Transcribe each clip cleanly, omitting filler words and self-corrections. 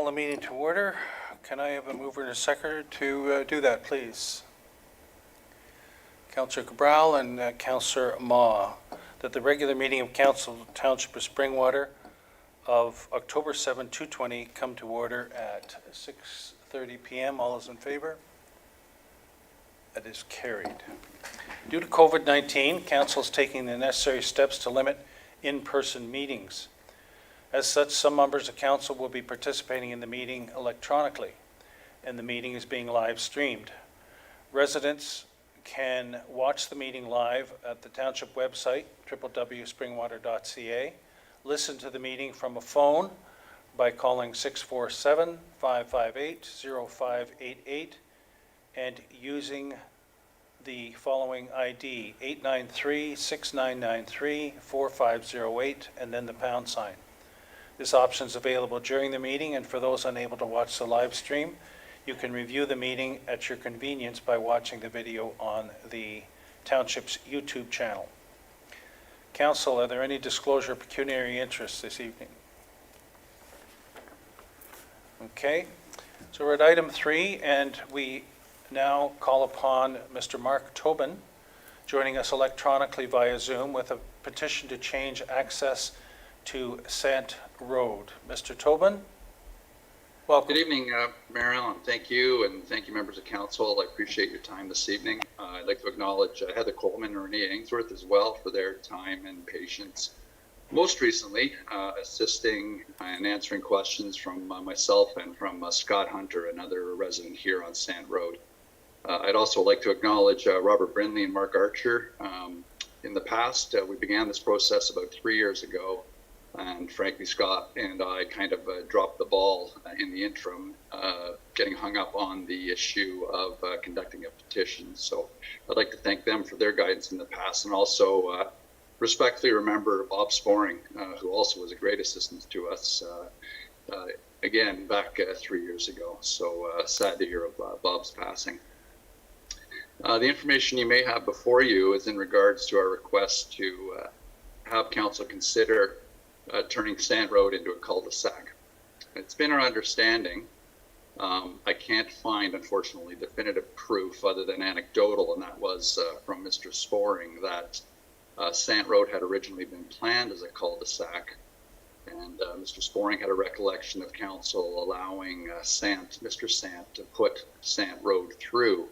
call the meeting to order. Can I have a mover and a seconder to do that, please? Councillor Cabral and Councillor Ma, that the regular meeting of Council Township of Springwater of October 7, 2020 come to order at 6:30 p.m. All those in favor? That is carried. Due to COVID-19, Council is taking the necessary steps to limit in-person meetings. As such, some members of Council will be participating in the meeting electronically, and the meeting is being live streamed. Residents can watch the meeting live at the Township website, www.springwater.ca, listen to the meeting from a phone by calling 647-558-0588 and using the following ID, 893-6993-4508, and then the pound sign. This option is available during the meeting, and for those unable to watch the live stream, you can review the meeting at your convenience by watching the video on the Township's YouTube channel. Council, are there any disclosure of pecuniary interests this evening? Okay, so we're at item 3, and we now call upon Mr. Mark Tobin, joining us electronically via Zoom with a petition to change access to Sant Road. Mr. Tobin, welcome. Good evening, Mayor Allen. Thank you, and thank you, members of council. I appreciate your time this evening. I'd like to acknowledge Heather Coleman and Renee Ainsworth as well for their time and patience. Most recently, assisting and answering questions from myself and from Scott Hunter, another resident here on Sant Road. I'd also like to acknowledge Robert Brindley and Mark Archer. In the past, we began this process about 3 years ago. And frankly, Scott and I kind of dropped the ball in the interim, getting hung up on the issue of conducting a petition. So I'd like to thank them for their guidance in the past, and also respectfully remember Bob Sporing, who also was a great assistance to us, again, back 3 years ago. So sad to hear of Bob's passing. The information you may have before you is in regards to our request to have council consider turning Sant Road into a cul-de-sac. It's been our understanding, I can't find, unfortunately, definitive proof other than anecdotal, and that was from Mr. Sporing, that Sant Road had originally been planned as a cul-de-sac, and Mr. Sporing had a recollection of council allowing Mr. Sant to put Sant Road through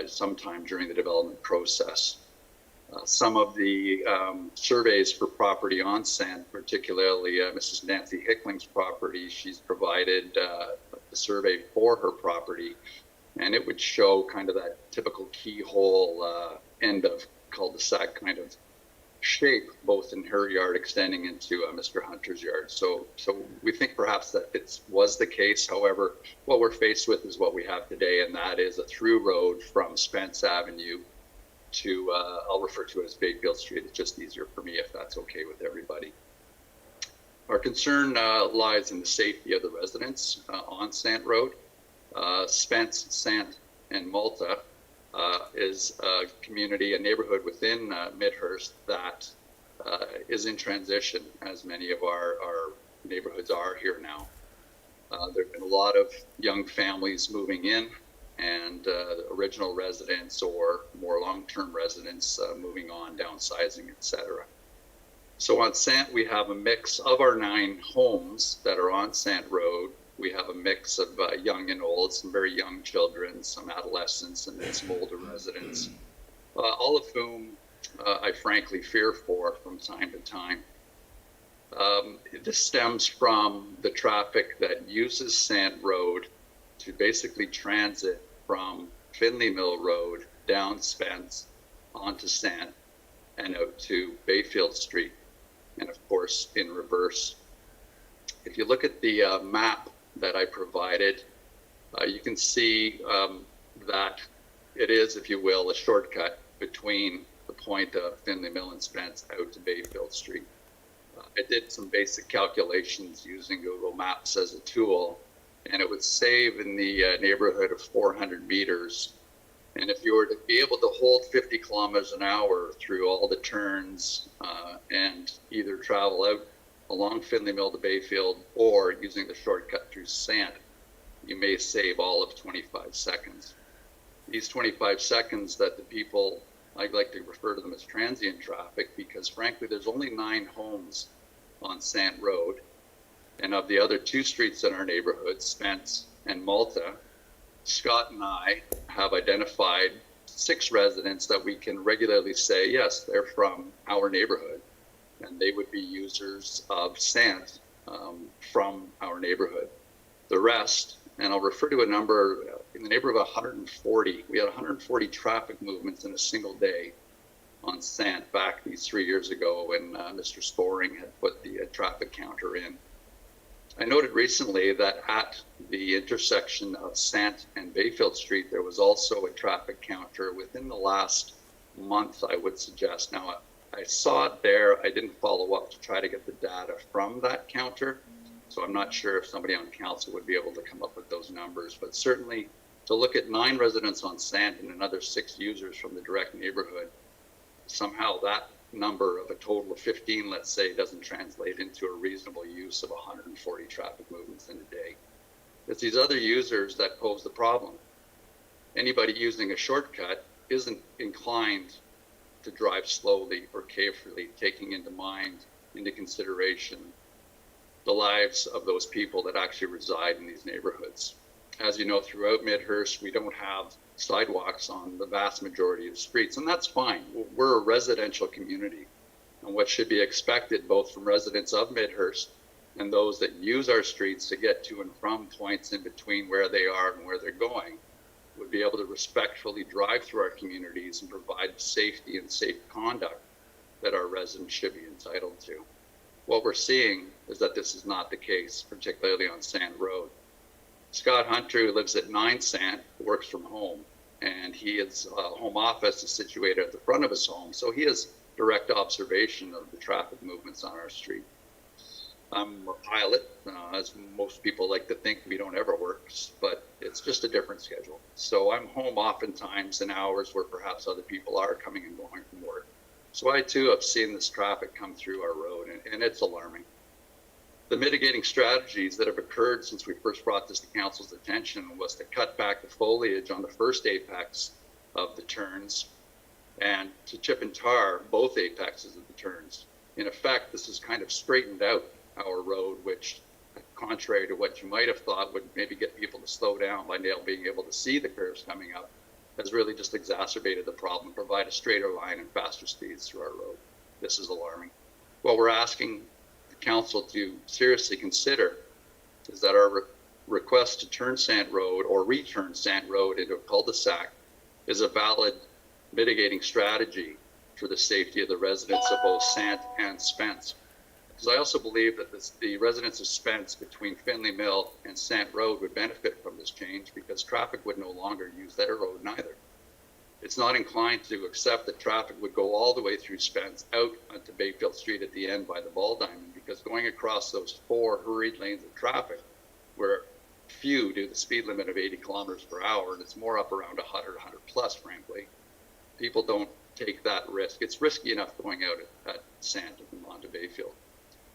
sometime during the development process. Some of the surveys for property on Sant, particularly Mrs. Nancy Hickling's property, she's provided the survey for her property, and it would show kind of that typical keyhole end of cul-de-sac kind of shape, both in her yard extending into Mr. Hunter's yard. So we think perhaps that it was the case. However, what we're faced with is what we have today, and that is a through road from Spence Avenue to, I'll refer to it as Bayfield Street. It's just easier for me if that's okay with everybody. Our concern lies in the safety of the residents on Sant Road. Spence, Sant, and Malta is a community, a neighborhood within Midhurst that is in transition, as many of our neighborhoods are here now. There have been a lot of young families moving in, and original residents or more long-term residents moving on, downsizing, etc. So on Sant, we have a mix of our 9 homes that are on Sant Road. We have a mix of young and old, some very young children, some adolescents, and then some older residents, all of whom I frankly fear for from time to time. This stems from the traffic that uses Sant Road to basically transit from Finley Mill Road down Spence onto Sant and out to Bayfield Street, and of course in reverse. If you look at the map that I provided, you can see that it is, if you will, a shortcut between the point of Finley Mill and Spence out to Bayfield Street. I did some basic calculations using Google Maps as a tool, and it would save in the neighborhood of 400 meters. And if you were to be able to hold 50 kilometers an hour through all the turns and either travel out along Finley Mill to Bayfield or using the shortcut through Sant, you may save all of 25 seconds. These 25 seconds that the people, I like to refer to them as transient traffic, because frankly, there's only 9 homes on Sant Road. And of the other 2 streets in our neighborhood, Spence and Malta, Scott and I have identified 6 residents that we can regularly say, yes, they're from our neighborhood, and they would be users of Sant from our neighborhood. The rest, and I'll refer to a number in the neighborhood of 140. We had 140 traffic movements in a single day on Sant back these 3 years ago when Mr. Sporing had put the traffic counter in. I noted recently that at the intersection of Sant and Bayfield Street, there was also a traffic counter within the last month, I would suggest. Now, I saw it there. I didn't follow up to try to get the data from that counter. So I'm not sure if somebody on council would be able to come up with those numbers, but certainly to look at 9 residents on Sant and another 6 users from the direct neighborhood, somehow that number of a total of 15, let's say, doesn't translate into a reasonable use of 140 traffic movements in a day. It's these other users that pose the problem. Anybody using a shortcut isn't inclined to drive slowly or carefully, taking into consideration the lives of those people that actually reside in these neighborhoods. As you know, throughout Midhurst, we don't have sidewalks on the vast majority of streets, and that's fine. We're a residential community, and what should be expected both from residents of Midhurst and those that use our streets to get to and from points in between where they are and where they're going would be able to respectfully drive through our communities and provide the safety and safe conduct that our residents should be entitled to. What we're seeing is that this is not the case, particularly on Sant Road. Scott Hunter, who lives at 9 Sant, works from home, and his home office is situated at the front of his home, so he has direct observation of the traffic movements on our street. I'm a pilot, as most people like to think. We don't ever work, but it's just a different schedule. So I'm home oftentimes in hours where perhaps other people are coming and going from work. So I too have seen this traffic come through our road, and it's alarming. The mitigating strategies that have occurred since we first brought this to council's attention was to cut back the foliage on the first apex of the turns and to chip and tar both apexes of the turns. In effect, this has kind of straightened out our road, which, contrary to what you might have thought would maybe get people to slow down by now being able to see the curves coming up, has really just exacerbated the problem, provide a straighter line and faster speeds through our road. This is alarming. What we're asking the council to seriously consider is that our request to turn Sant Road or return Sant Road into a cul-de-sac is a valid mitigating strategy for the safety of the residents of both Sant and Spence. Because I also believe that the residents of Spence between Finley Mill and Sant Road would benefit from this change because traffic would no longer use their road neither. It's not inclined to accept that traffic would go all the way through Spence out onto Bayfield Street at the end by the Ball Diamond, because going across those 4 hurried lanes of traffic where few do the speed limit of 80 kilometers per hour, and it's more up around 100 plus, frankly, people don't take that risk. It's risky enough going out at Sant and onto Bayfield.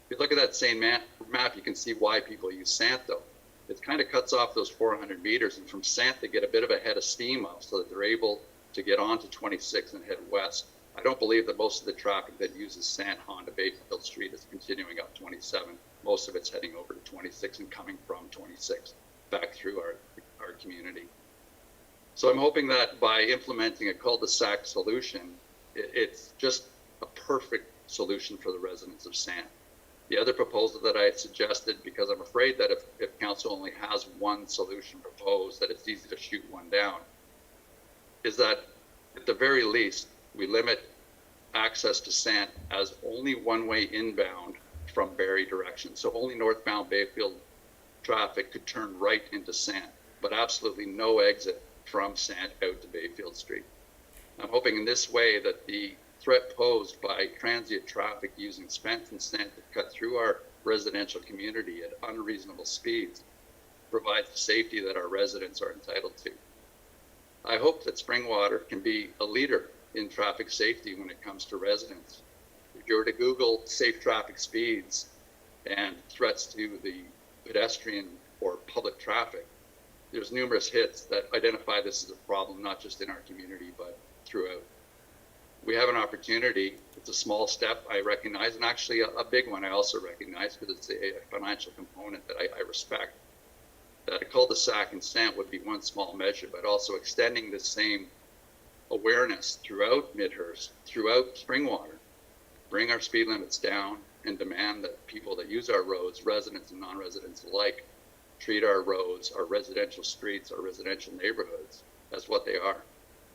If you look at that same map, you can see why people use Sant, though. It kind of cuts off those 400 meters, and from Sant they get a bit of a head of steam up so that they're able to get onto 26 and head west. I don't believe that most of the traffic that uses Sant onto Bayfield Street is continuing up 27. Most of it's heading over to 26 and coming from 26 back through our community. So I'm hoping that by implementing a cul-de-sac solution, it's just a perfect solution for the residents of Sant. The other proposal that I had suggested, because I'm afraid that if council only has one solution proposed, that it's easy to shoot one down, is that at the very least, we limit access to Sant as only one-way inbound from Barrie direction. So only northbound Bayfield traffic could turn right into Sant, but absolutely no exit from Sant out to Bayfield Street. I'm hoping in this way that the threat posed by transient traffic using Spence and Sant to cut through our residential community at unreasonable speeds provides the safety that our residents are entitled to. I hope that Springwater can be a leader in traffic safety when it comes to residents. If you were to Google safe traffic speeds and threats to the pedestrian or public traffic, there's numerous hits that identify this as a problem, not just in our community, but throughout. We have an opportunity. It's a small step, I recognize, and actually a big one I also recognize, because it's a financial component that I respect. That a cul-de-sac and stamp would be one small measure, but also extending the same awareness throughout Midhurst, throughout Springwater, bring our speed limits down and demand that people that use our roads, residents and non-residents alike, treat our roads, our residential streets, our residential neighborhoods as what they are.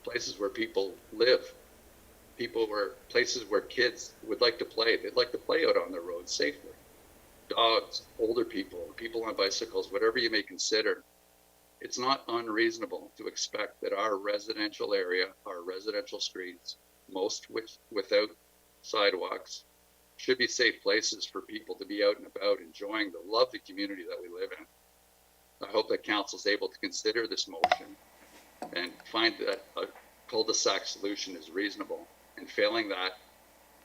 Places where people live, places where kids would like to play. They'd like to play out on the road safely. Dogs, older people, people on bicycles, whatever you may consider. It's not unreasonable to expect that our residential area, our residential streets, most without sidewalks, should be safe places for people to be out and about enjoying the lovely community that we live in. I hope that council is able to consider this motion and find that a cul-de-sac solution is reasonable, and failing that,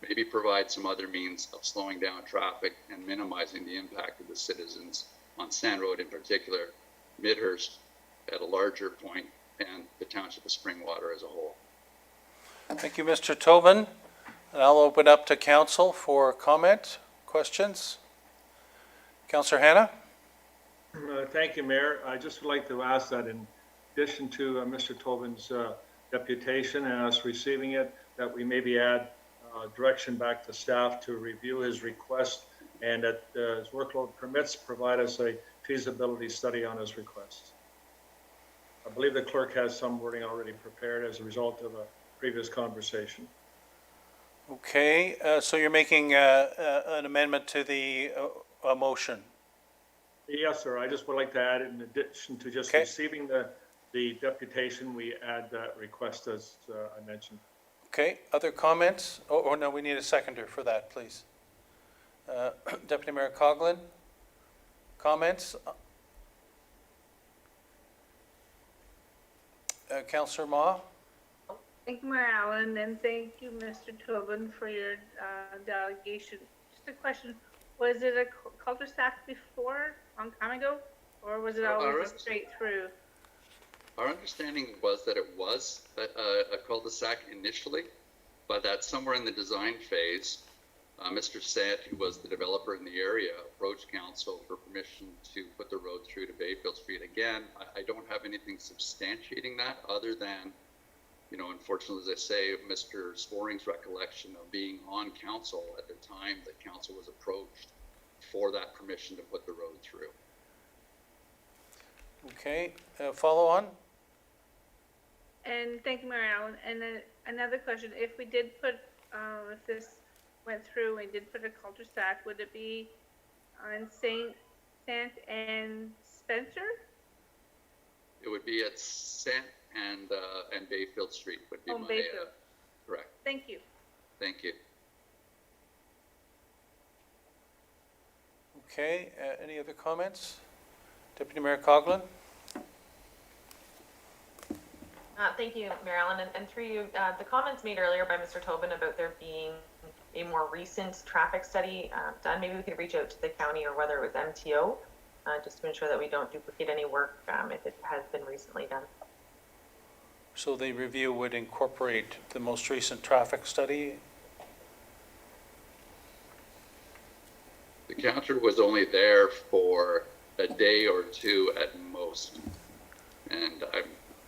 maybe provide some other means of slowing down traffic and minimizing the impact of the citizens on Sand Road in particular, Midhurst at a larger point, and the township of Springwater as a whole. Thank you, Mr. Tobin. And I'll open up to council for comment, questions. Councillor Hanna? Thank you, Mayor. I just would like to ask that in addition to Mr. Tobin's deputation and us receiving it, that we maybe add direction back to staff to review his request, and that his workload permits, provide us a feasibility study on his request. I believe the clerk has some wording already prepared as a result of a previous conversation. Okay, so you're making an amendment to the motion. Yes, sir. I just would like to add, in addition to just receiving the deputation, we add that request as I mentioned. Okay, other comments? Oh, no, we need a seconder for that, please. Deputy Mayor Coughlin, comments? Councillor Ma? Thank you, Mayor Allen, and thank you, Mr. Tobin, for your delegation. Just a question, was it a cul-de-sac before, a long time ago, or was it always straight through? Our understanding was that it was a cul-de-sac initially, but that somewhere in the design phase, Mr. Sant, who was the developer in the area, approached council for permission to put the road through to Bayfield Street. Again, I don't have anything substantiating that other than, you know, unfortunately, as I say, Mr. Sporing's recollection of being on council at the time that council was approached for that permission to put the road through. Okay, follow on? And thank you, Mayor Allen. And then another question, if we did put, if this went through and did put a cul-de-sac, would it be on Sant and Spencer? It would be at Sant and Bayfield Street would be my, Bayfield. Correct. Thank you. Thank you. Okay, any other comments? Deputy Mayor Coughlin? Thank you, Mayor Allen, and through you, the comments made earlier by Mr. Tobin about there being a more recent traffic study done, maybe we could reach out to the county or whether it was MTO, just to ensure that we don't duplicate any work if it has been recently done. So the review would incorporate the most recent traffic study? The counter was only there for a day or two at most, and I'm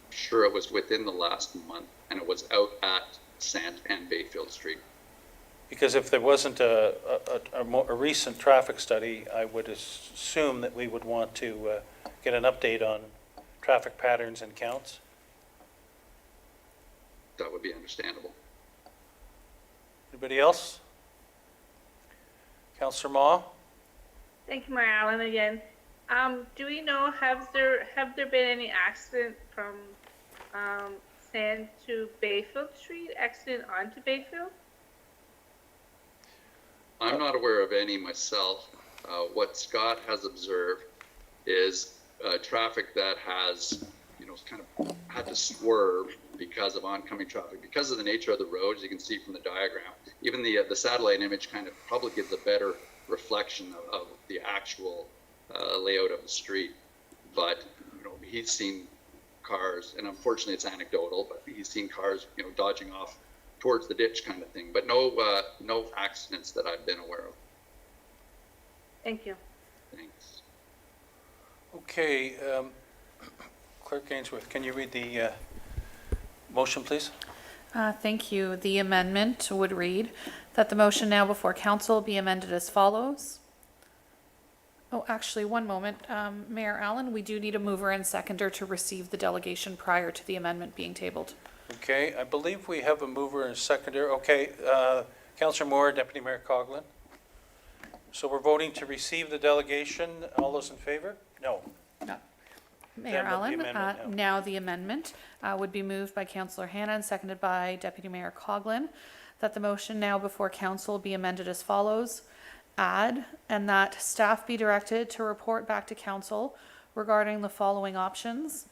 sure it was within the last month, and it was out at Sant and Bayfield Street. Because if there wasn't a recent traffic study, I would assume that we would want to get an update on traffic patterns and counts. That would be understandable. Anybody else? Councillor Ma? Thank you, Mayor Allen, again. Do we know, have there been any accident from Sant to Bayfield Street, accident onto Bayfield? I'm not aware of any myself. What Scott has observed is traffic that has, you know, kind of had to swerve because of oncoming traffic, because of the nature of the roads. You can see from the diagram, even the satellite image kind of probably gives a better reflection of the actual layout of the street. But, you know, he's seen cars, and unfortunately it's anecdotal, but he's seen cars, you know, dodging off towards the ditch kind of thing, but no accidents that I've been aware of. Thank you. Thanks. Okay, Clerk Ainsworth, can you read the motion, please? Thank you. The amendment would read that the motion now before council be amended as follows. Oh, actually, one moment. Mayor Allen, we do need a mover and seconder to receive the delegation prior to the amendment being tabled. Okay, I believe we have a mover and a seconder. Okay, Councillor Moore, Deputy Mayor Coughlin. So we're voting to receive the delegation. All those in favor? No. Mayor Then the Allen, amendment, now the amendment would be moved by Councillor Hanna and seconded by Deputy Mayor Coughlin, that the motion now before council be amended as follows. Add, and that staff be directed to report back to council regarding the following options.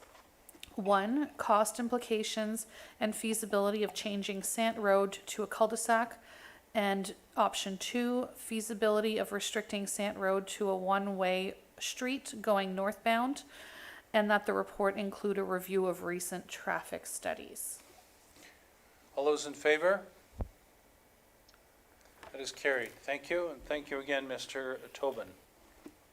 1, cost implications and feasibility of changing Sant Road to a cul-de-sac. And option 2, feasibility of restricting Sant Road to a one-way street going northbound. And that the report include a review of recent traffic studies. All those in favor? That is carried. Thank you, and thank you again, Mr. Tobin.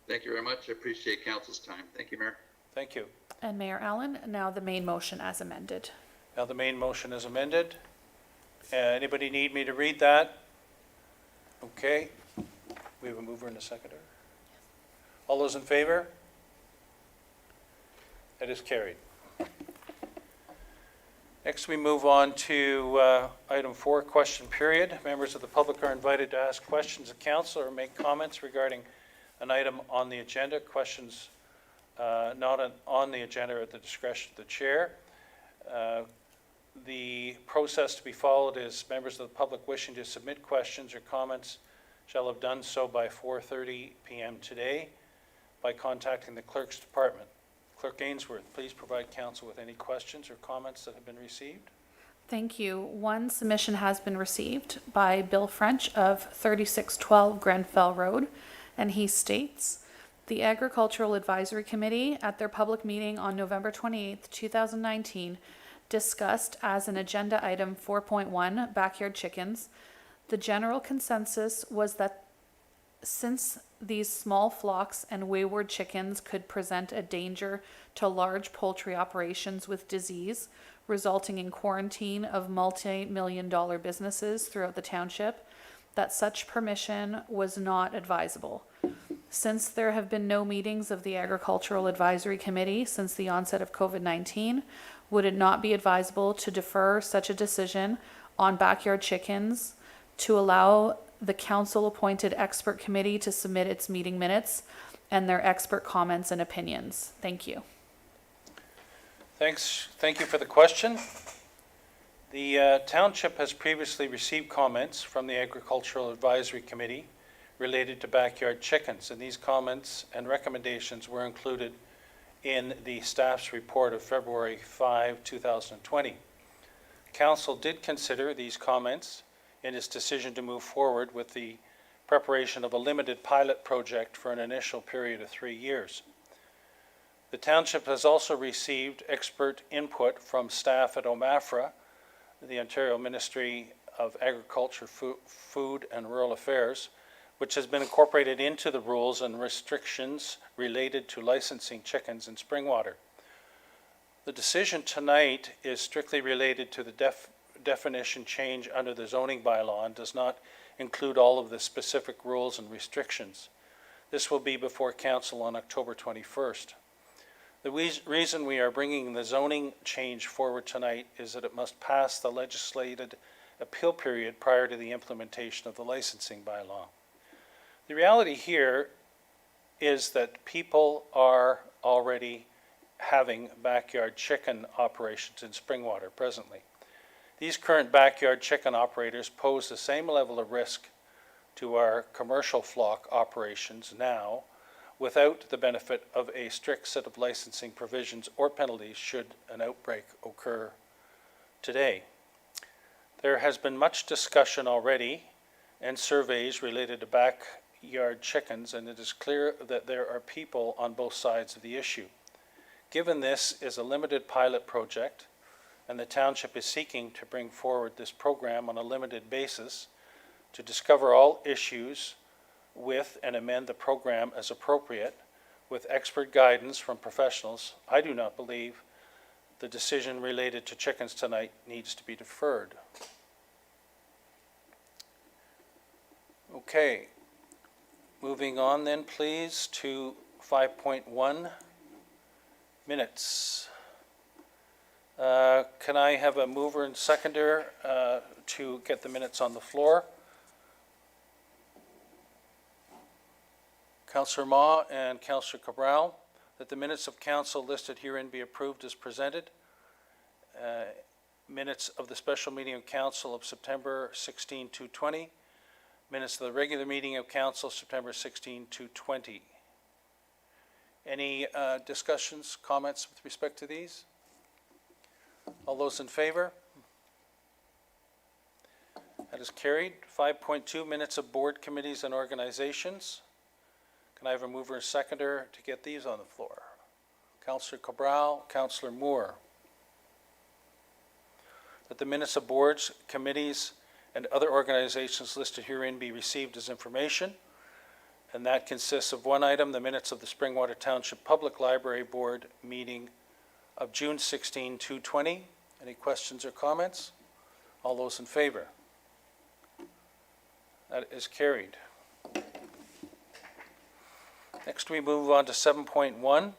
Thank you very much. I appreciate council's time. Thank you, Mayor. Thank you. And Mayor Allen, now the main motion as amended. Now the main motion is amended. Anybody need me to read that? Okay. We have a mover and a seconder. All those in favor? That is carried. Next, we move on to item 4, question period. Members of the public are invited to ask questions of council or make comments regarding an item on the agenda. Questions not on the agenda are at the discretion of the chair. The process to be followed is members of the public wishing to submit questions or comments shall have done so by 4:30 p.m. today by contacting the clerk's department. Clerk Ainsworth, please provide council with any questions or comments that have been received. Thank you. One submission has been received by Bill French of 3612 Grenfell Road, and he states, the Agricultural Advisory Committee at their public meeting on November 28, 2019, discussed as an agenda item 4.1 backyard chickens. The general consensus was that since these small flocks and wayward chickens could present a danger to large poultry operations with disease, resulting in quarantine of multi-million-dollar businesses throughout the township, that such permission was not advisable. Since there have been no meetings of the Agricultural Advisory Committee since the onset of COVID-19, would it not be advisable to defer such a decision on backyard chickens to allow the council-appointed expert committee to submit its meeting minutes and their expert comments and opinions? Thank you. Thanks. Thank you for the question. The township has previously received comments from the Agricultural Advisory Committee related to backyard chickens, and these comments and recommendations were included in the staff's report of February 5, 2020. Council did consider these comments in its decision to move forward with the preparation of a limited pilot project for an initial period of 3 years. The township has also received expert input from staff at OMAFRA, the Ontario Ministry of Agriculture, Food and Rural Affairs, which has been incorporated into the rules and restrictions related to licensing chickens in Springwater. The decision tonight is strictly related to the definition change under the zoning bylaw and does not include all of the specific rules and restrictions. This will be before council on October 21st. The reason we are bringing the zoning change forward tonight is that it must pass the legislated appeal period prior to the implementation of the licensing bylaw. The reality here is that people are already having backyard chicken operations in Springwater presently. These current backyard chicken operators pose the same level of risk to our commercial flock operations now without the benefit of a strict set of licensing provisions or penalties should an outbreak occur today. There has been much discussion already and surveys related to backyard yard chickens, and it is clear that there are people on both sides of the issue. Given this is a limited pilot project, and the township is seeking to bring forward this program on a limited basis to discover all issues with and amend the program as appropriate with expert guidance from professionals, I do not believe the decision related to chickens tonight needs to be deferred. Okay, moving on then, please, to 5.1, minutes. Can I have a mover and seconder to get the minutes on the floor? Councillor Ma and Councillor Cabral, that the minutes of council listed herein be approved as presented. Minutes of the special meeting of council of September 16, 2020. Minutes of the regular meeting of council September 16, 2020. Any discussions, comments with respect to these? All those in favor? That is carried. 5.2, minutes of board committees and organizations. Can I have a mover and seconder to get these on the floor? Councillor Cabral, Councillor Moore. That the minutes of boards, committees, and other organizations listed herein be received as information. And that consists of one item, the minutes of the Springwater Township Public Library Board meeting of June 16, 2020. Any questions or comments? All those in favor? That is carried. Next, we move on to 7.1,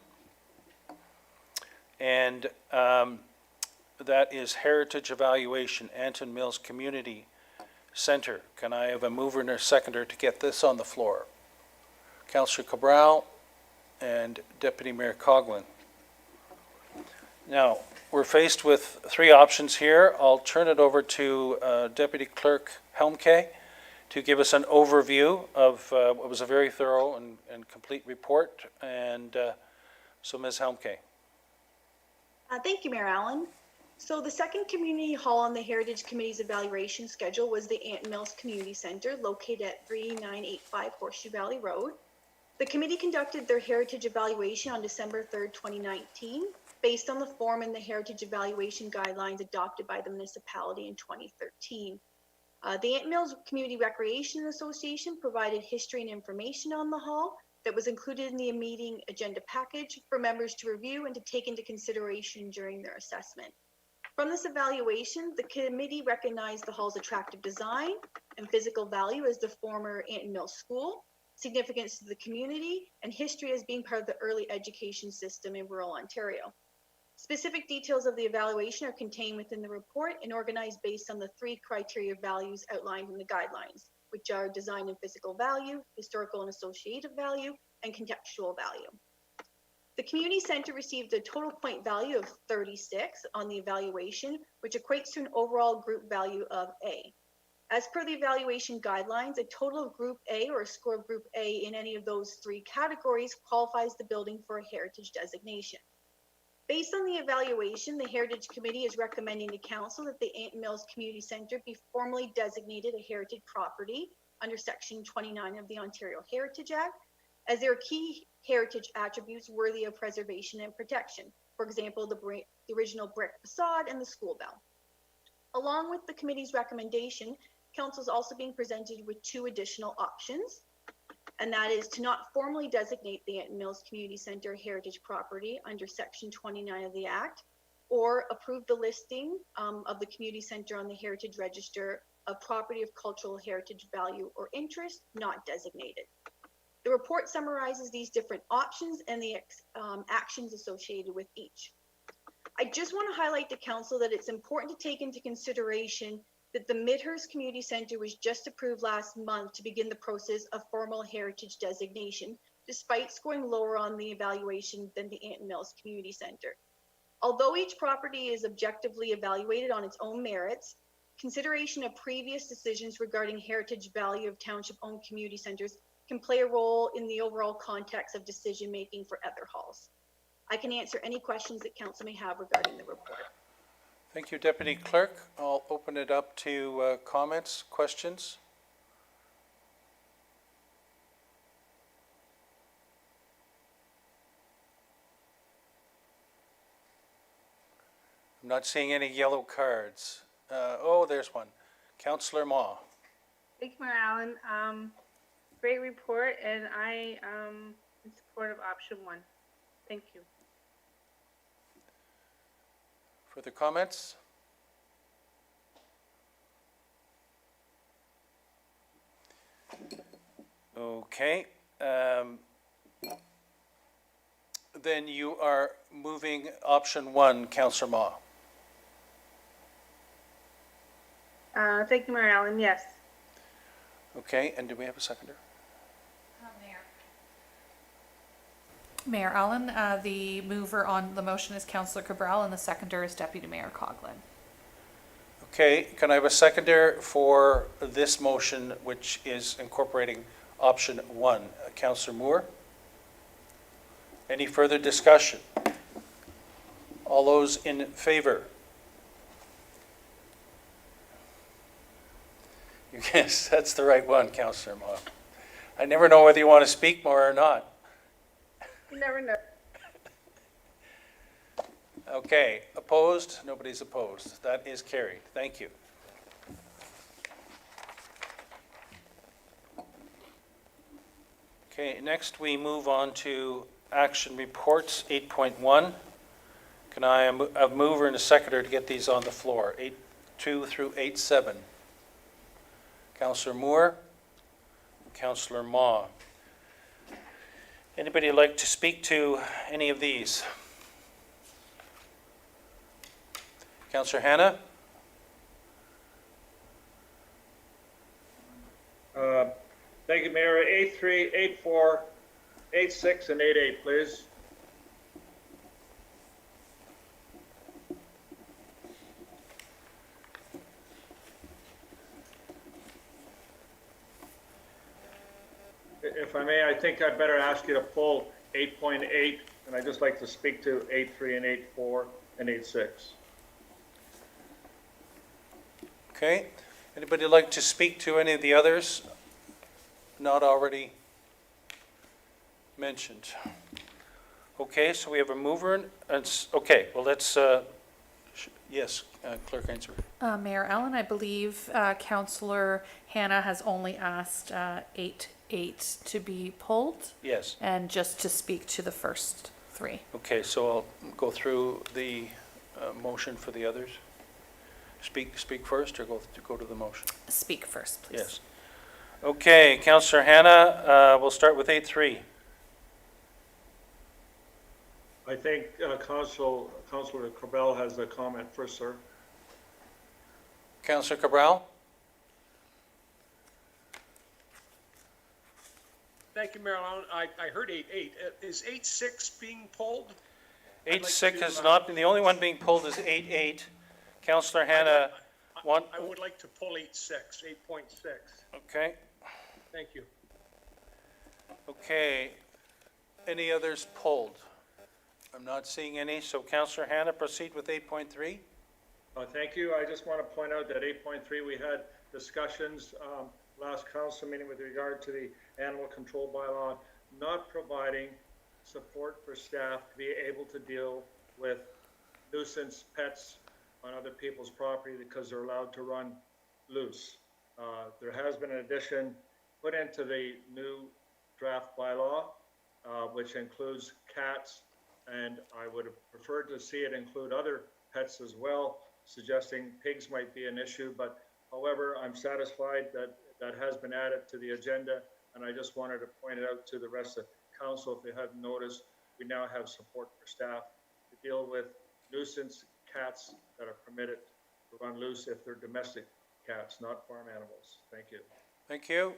and that is Heritage Evaluation, Anton Mills Community Center. Can I have a mover and a seconder to get this on the floor? Councillor Cabral and Deputy Mayor Coughlin. Now, we're faced with three options here. I'll turn it over to Deputy Clerk Helmke to give us an overview of what was a very thorough and complete report. And so Ms. Helmke. Thank you, Mayor Allen. So the second community hall on the Heritage Committee's evaluation schedule was the Anton Mills Community Center, located at 3985 Horseshoe Valley Road. The committee conducted their heritage evaluation on December 3rd, 2019, based on the form in the heritage evaluation guidelines adopted by the municipality in 2013. The Anton Mills Community Recreation Association provided history and information on the hall that was included in the meeting agenda package for members to review and to take into consideration during their assessment. From this evaluation, the committee recognized the hall's attractive design and physical value as the former Anton Mills School, significance to the community, and history as being part of the early education system in rural Ontario. Specific details of the evaluation are contained within the report and organized based on the three criteria values outlined in the guidelines, which are design and physical value, historical and associative value, and contextual value. The community center received a total point value of 36 on the evaluation, which equates to an overall group value of A. As per the evaluation guidelines, a total of Group A or a score of Group A in any of those three categories qualifies the building for a heritage designation. Based on the evaluation, the Heritage Committee is recommending to Council that the Anton Mills Community Centre be formally designated a heritage property under Section 29 of the Ontario Heritage Act, as there are key heritage attributes worthy of preservation and protection. For example, the original brick facade and the school bell. Along with the committee's recommendation, Council is also being presented with two additional options, and that is to not formally designate the Anton Mills Community Centre a heritage property under Section 29 of the Act, or approve the listing of the community centre on the Heritage Register of property of cultural heritage value or interest not designated. The report summarizes these different options and the actions associated with each. I just want to highlight to Council that it's important to take into consideration that the Midhurst Community Centre was just approved last month to begin the process of formal heritage designation, despite scoring lower on the evaluation than the Anton Mills Community Centre. Although each property is objectively evaluated on its own merits, consideration of previous decisions regarding heritage value of township-owned community centres can play a role in the overall context of decision-making for other halls. I can answer any questions that Council may have regarding the report. Thank you, Deputy Clerk. I'll open it up to comments, questions. I'm not seeing any yellow cards. Oh, there's one. Councillor Ma. Thank you, Mayor Allen. Great report, and I in support of option 1. Thank you. Further comments? Okay. Then you are moving option 1, Councillor Ma. Thank you, Mayor Allen. Yes. Okay, and do we have a seconder? Mayor Allen, the mover on the motion is Councillor Cabral and the seconder is Deputy Mayor Coughlin. Okay, can I have a seconder for this motion, which is incorporating option 1? Councillor Moore? Any further discussion? All those in favor? Yes, that's the right one, Councillor Ma. I never know whether you want to speak more or not. You never know. Okay, opposed? Nobody's opposed. That is carried. Thank you. Okay, next we move on to action reports, 8.1. Can I have a mover and a seconder to get these on the floor? 8.2 through 8.7. Councillor Moore, Councillor Ma. Anybody like to speak to any of these? Councillor Hanna? Thank you, Mayor. 8.3, 8.4, 8.6, and 8.8, please. If I may, I think I'd better ask you to pull 8.8, and I'd just like to speak to 8.3 and 8.4 and 8.6. Okay. Anybody like to speak to any of the others not already mentioned? Okay, so we have a mover and, okay, well, let's, yes, Clerk Ainsworth. Mayor Allen, I believe Councillor Hannah has only asked 8.8 to be pulled Yes. and just to speak to the first 3. Okay, so I'll go through the motion for the others. Speak first or go to the motion? Speak first, please. Yes. Okay, Councillor Hannah, we'll start with 8.3. I think Councillor Cabral has a comment first, sir. Councillor Cabral? Thank you, Mayor Allen. I heard 8.8. Is 8.6 being pulled? 8.6 has not been, the only one being pulled is 8.8. Councillor Hannah, I would like to pull 8.6, 8.6. okay, Thank you. okay. Any others pulled? I'm not seeing any, so Councillor Hannah, proceed with 8.3. Thank you. I just want to point out that 8.3, we had discussions last council meeting with regard to the animal control bylaw, not providing support for staff to be able to deal with nuisance pets on other people's property because they're allowed to run loose. There has been an addition put into the new draft bylaw, which includes cats, and I would have preferred to see it include other pets as well, suggesting pigs might be an issue, but however, I'm satisfied that that has been added to the agenda, and I just wanted to point it out to the rest of council. If they hadn't noticed, we now have support for staff to deal with nuisance cats that are permitted to run loose if they're domestic cats, not farm animals. Thank you. Thank you.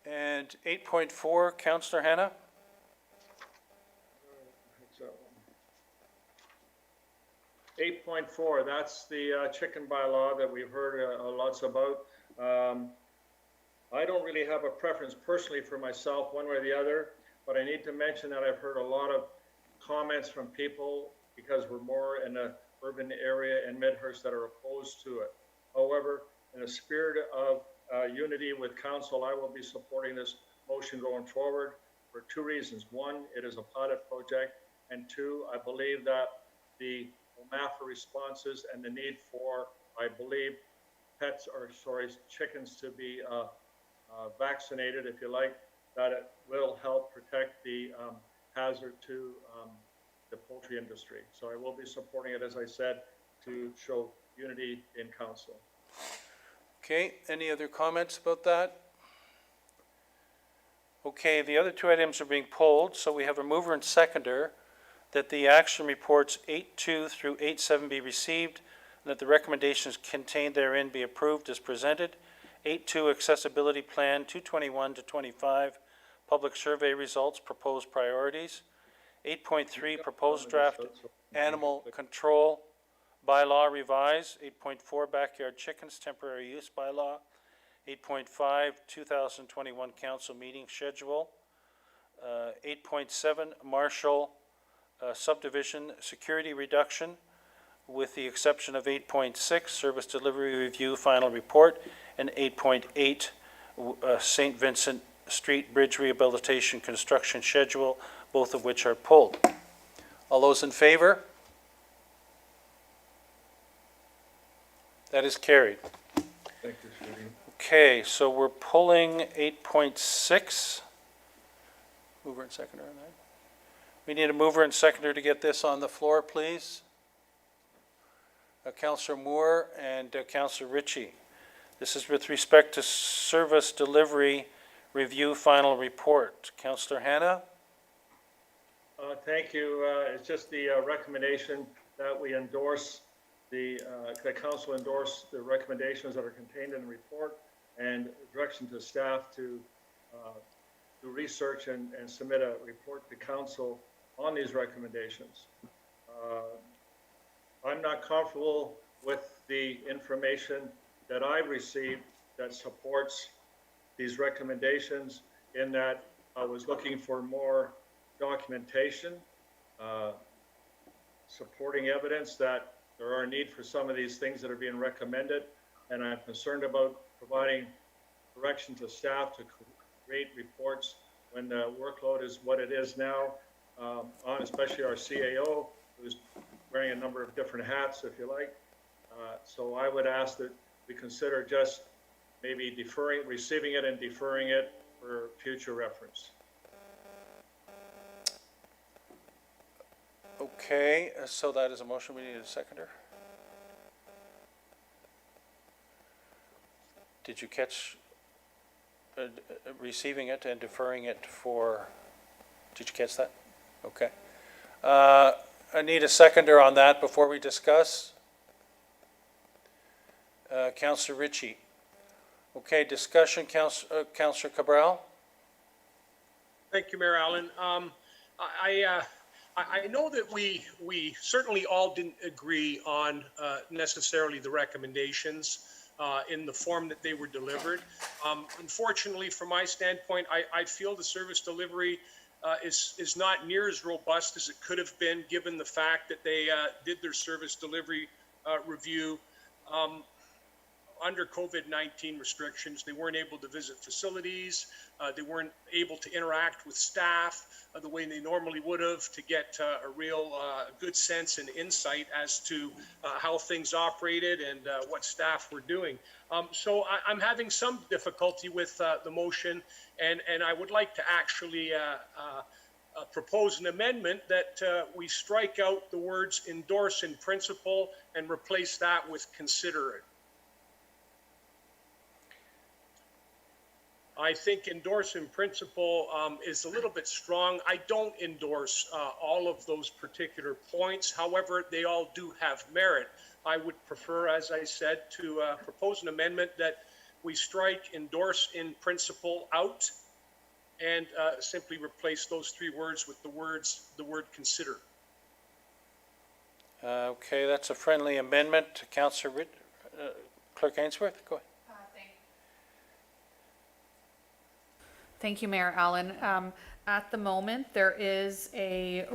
And 8.4, Councillor Hannah? That's that one. 8.4, that's the chicken bylaw that we've heard lots about. I don't really have a preference personally for myself, one way or the other, but I need to mention that I've heard a lot of comments from people because we're more in the urban area in Midhurst that are opposed to it. However, in a spirit of unity with council, I will be supporting this motion going forward for 2 reasons. 1, it is a pilot project, and 2, I believe that the MAFA responses and the need for, I believe, chickens to be vaccinated, if you like, that it will help protect the hazard to the poultry industry. So I will be supporting it, as I said, to show unity in council. Okay, any other comments about that? Okay, the other two items are being pulled, so we have a mover and seconder that the action reports 8.2 through 8.7 be received, and that the recommendations contained therein be approved as presented. 8.2 Accessibility Plan 221 to 25, Public Survey Results, Proposed Priorities. 8.3 Proposed Draft Animal Control Bylaw Revised. 8.4 Backyard Chickens Temporary Use Bylaw. 8.5 2021 Council Meeting Schedule. 8.7 Marshall Subdivision Security Reduction, with the exception of 8.6 Service Delivery Review Final Report, and 8.8 St. Vincent Street Bridge Rehabilitation Construction Schedule, both of which are pulled. All those in favor? That is carried. Thank you, Shireen. Okay, so we're pulling 8.6. Mover and seconder on that. We need a mover and seconder to get this on the floor, please. Councillor Moore and Councillor Ritchie. This is with respect to Service Delivery Review Final Report. Councillor Hanna? Thank you. It's just the recommendation that we endorse the council endorse the recommendations that are contained in the report, and direction to staff to do research and submit a report to council on these recommendations. I'm not comfortable with the information that I received that supports these recommendations, in that I was looking for more documentation, supporting evidence that there are a need for some of these things that are being recommended, and I'm concerned about providing direction to staff to create reports when the workload is what it is now, especially our CAO, who's wearing a number of different hats, if you like. So I would ask that we consider just maybe receiving it and deferring it for future reference. Okay, so that is a motion. We need a seconder. Did you catch receiving it and deferring it for, did you catch that? Okay. I need a seconder on that before we discuss. Councillor Ritchie. Okay, discussion, Councillor Cabral. Thank you, Mayor Allen. I know that we certainly all didn't agree on necessarily the recommendations in the form that they were delivered. Unfortunately, from my standpoint, I feel the service delivery is not near as robust as it could have been, given the fact that they did their service delivery review under COVID-19 restrictions. They weren't able to visit facilities. They weren't able to interact with staff the way they normally would have, to get a real good sense and insight as to how things operated and what staff were doing. So I'm having some difficulty with the motion, and I would like to actually propose an amendment that we strike out the words endorse in principle and replace that with consider it. I think endorse in principle is a little bit strong. I don't endorse all of those particular points. However, they all do have merit. I would prefer, as I said, to propose an amendment that we strike endorse in principle out and simply replace those three words with the word consider. Okay, that's a friendly amendment. Councillor Clerk Ainsworth, go ahead. Thank you, Mayor Allen. At the moment, there is a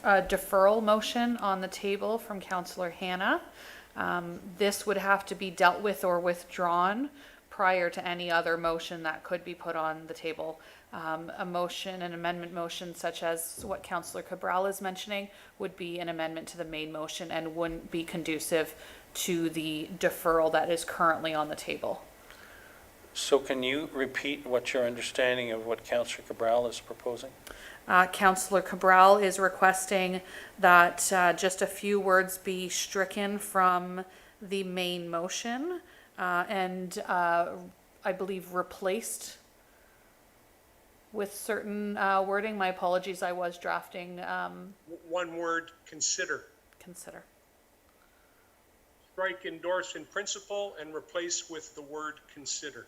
deferral motion on the table from Councillor Hanna. This would have to be dealt with or withdrawn prior to any other motion that could be put on the table. A motion, an amendment motion such as what Councillor Cabral is mentioning would be an amendment to the main motion and wouldn't be conducive to the deferral that is currently on the table. So can you repeat what your understanding of what Councillor Cabral is proposing? Councillor Cabral is requesting that just a few words be stricken from the main motion and I believe replaced with certain wording. My apologies, I was drafting One word, consider. consider. Strike endorse in principle and replace with the word consider.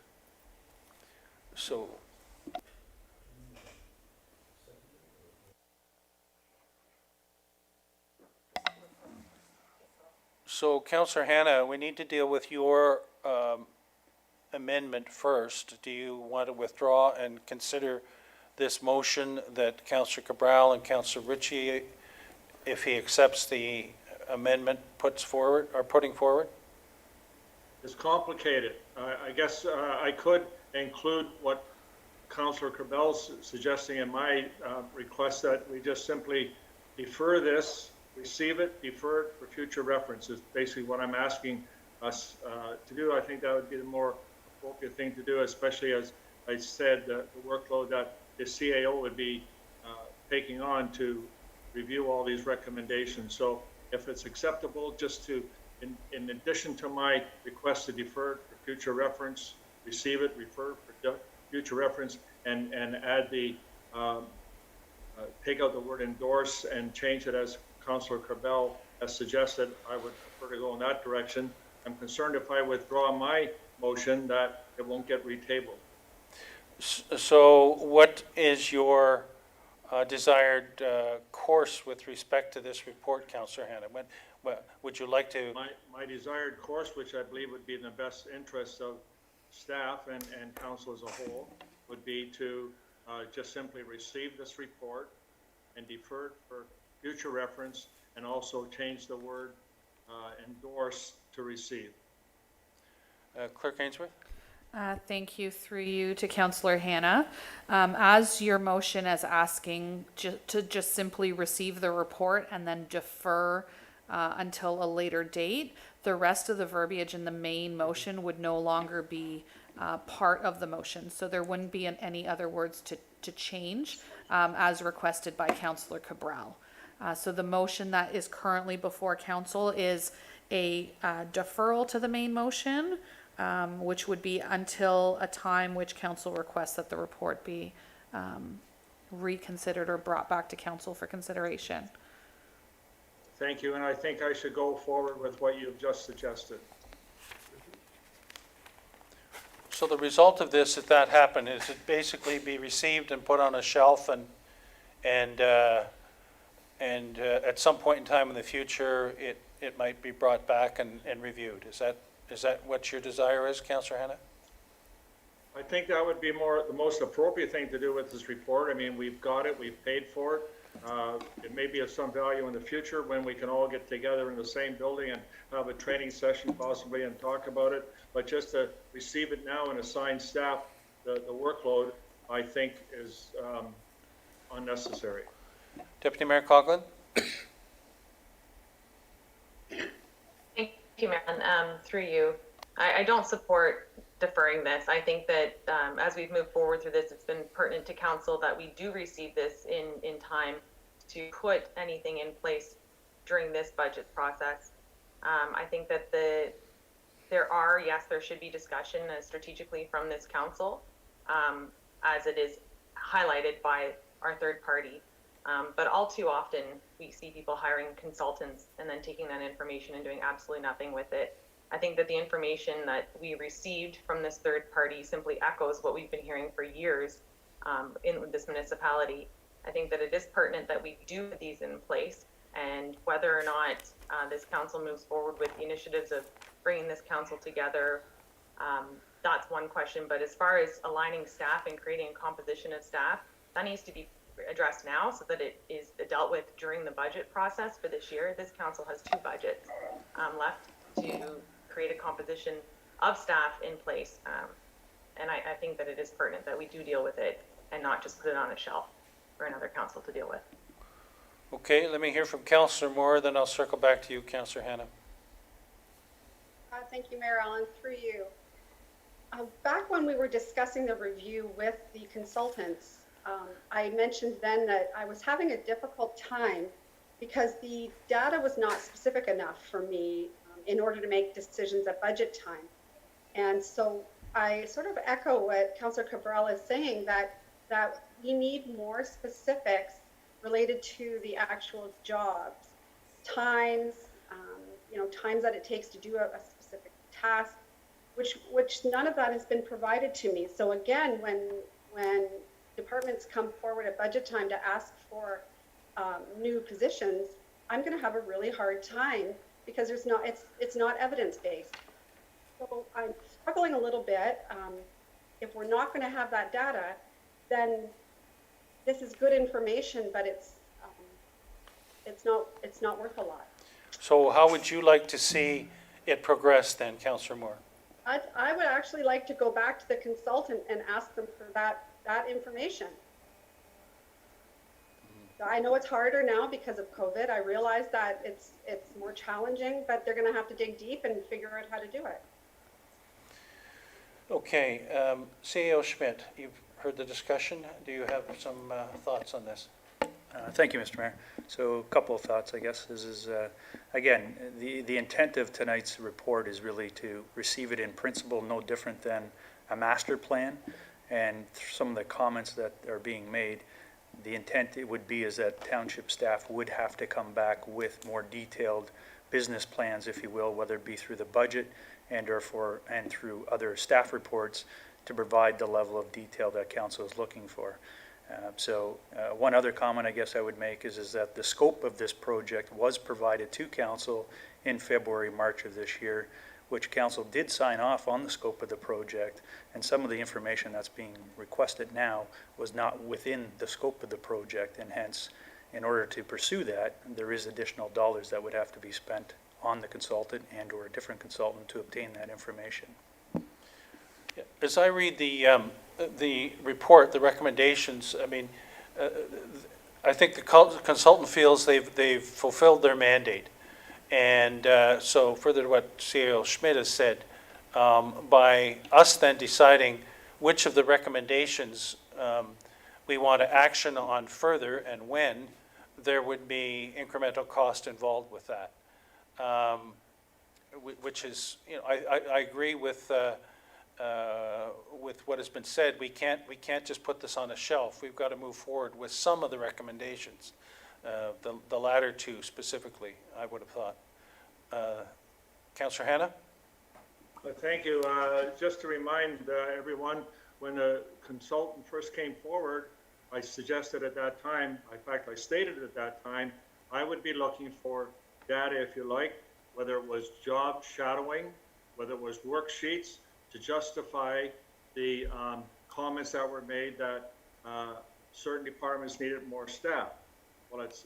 So, Councillor Hannah, we need to deal with your amendment first. Do you want to withdraw and consider this motion that Councillor Cabral and Councillor Ritchie, if he accepts the amendment, puts forward, or putting forward? It's complicated. I guess I could include what Councillor Cabell's suggesting in my request, that we just simply defer this, receive it, defer it for future reference is basically what I'm asking us to do. I think that would be the more appropriate thing to do, especially as I said, the workload that the CAO would be taking on to review all these recommendations. So if it's acceptable, just to, in addition to my request to defer it for future reference, receive it, refer for future reference, and add the, take out the word endorse and change it as Councillor Cabell has suggested, I would prefer to go in that direction. I'm concerned if I withdraw my motion that it won't get retabled. So what is your desired course with respect to this report, Councillor Hannah? Would you like to? My desired course, which I believe would be in the best interest of staff and council as a whole, would be to just simply receive this report and defer it for future reference, and also change the word endorse to receive. Clerk Ainsworth? Thank you, through you to Councillor Hannah. As your motion is asking to just simply receive the report and then defer until a later date, the rest of the verbiage in the main motion would no longer be part of the motion. So there wouldn't be any other words to change as requested by Councillor Cabral. So the motion that is currently before council is a deferral to the main motion, which would be until a time which council requests that the report be reconsidered or brought back to council for consideration. Thank you, and I think I should go forward with what you've just suggested. So the result of this, if that happened, is it basically be received and put on a shelf and at some point in time in the future, it might be brought back and reviewed. Is that what your desire is, Councillor Hannah? I think that would be the most appropriate thing to do with this report. I mean, we've got it, we've paid for it. It may be of some value in the future when we can all get together in the same building and have a training session possibly and talk about it. But just to receive it now and assign staff the workload, I think is unnecessary. Deputy Mayor Coughlin? Thank you, Marilyn. Through you, I don't support deferring this. I think that as we've moved forward through this, it's been pertinent to council that we do receive this in time to put anything in place during this budget process. I think that there should be discussion strategically from this council, as it is highlighted by our third party. But all too often, we see people hiring consultants and then taking that information and doing absolutely nothing with it. I think that the information that we received from this third party simply echoes what we've been hearing for years in this municipality. I think that it is pertinent that we do these in place, and whether or not this council moves forward with the initiatives of bringing this council together, that's one question. But as far as aligning staff and creating a composition of staff, that needs to be addressed now so that it is dealt with during the budget process for this year. This council has 2 budgets left to create a composition of staff in place. And I think that it is pertinent that we do deal with it and not just put it on a shelf for another council to deal with. Okay, let me hear from Councillor Moore, then I'll circle back to you, Councillor Hannah. Thank you, Mayor Allen, through you. Back when we were discussing the review with the consultants, I mentioned then that I was having a difficult time because the data was not specific enough for me in order to make decisions at budget time. And so I sort of echo what Councillor Cabral is saying, that we need more specifics related to the actual jobs, times, times that it takes to do a specific task, which none of that has been provided to me. So again, when departments come forward at budget time to ask for new positions, I'm going to have a really hard time because it's not evidence-based. So I'm struggling a little bit. If we're not going to have that data, then this is good information, but it's not worth a lot. So how would you like to see it progress then, Councillor Moore? I would actually like to go back to the consultant and ask them for that information. I know it's harder now because of COVID. I realize that it's more challenging, but they're going to have to dig deep and figure out how to do it. Okay, CEO Schmidt, you've heard the discussion. Do you have some thoughts on this? Thank you, Mr. Mayor. So a couple of thoughts, I guess. Again, the intent of tonight's report is really to receive it in principle, no different than a master plan. And some of the comments that are being made, the intent it would be is that township staff would have to come back with more detailed business plans, if you will, whether it be through the budget and through other staff reports to provide the level of detail that council is looking for. One other comment I guess I would make is that the scope of this project was provided to council in February, March of this year, which council did sign off on the scope of the project, and some of the information that's being requested now was not within the scope of the project, and hence, in order to pursue that, there is additional dollars that would have to be spent on the consultant and or a different consultant to obtain that information. As I read the report, the recommendations, I mean, I think the consultant feels they've fulfilled their mandate. And so further to what CEO Schmidt has said, by us then deciding which of the recommendations we want to action on further and when, there would be incremental cost involved with that. Which is, I agree with what has been said. We can't just put this on a shelf. We've got to move forward with some of the recommendations. The latter two specifically, I would have thought. Councillor Hannah? Thank you. Just to remind everyone, when the consultant first came forward, I suggested at that time, in fact, I stated at that time, I would be looking for data, if you like, whether it was job shadowing, whether it was worksheets, to justify the comments that were made that certain departments needed more staff. Well, it's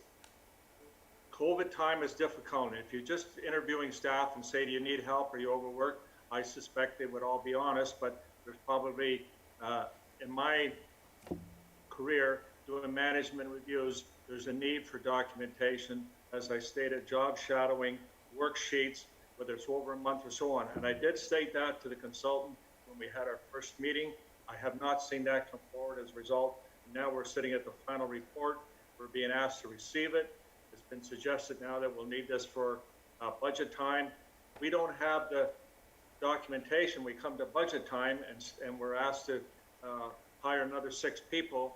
COVID time is difficult. If you're just interviewing staff and say, do you need help, are you overworked? I suspect they would all be honest, but there's probably, in my career, doing management reviews, there's a need for documentation, as I stated, job shadowing, worksheets, whether it's over a month or so on. And I did state that to the consultant when we had our first meeting. I have not seen that come forward as a result. Now we're sitting at the final report. We're being asked to receive it. It's been suggested now that we'll need this for budget time. We don't have the documentation. We come to budget time and we're asked to hire another 6 people.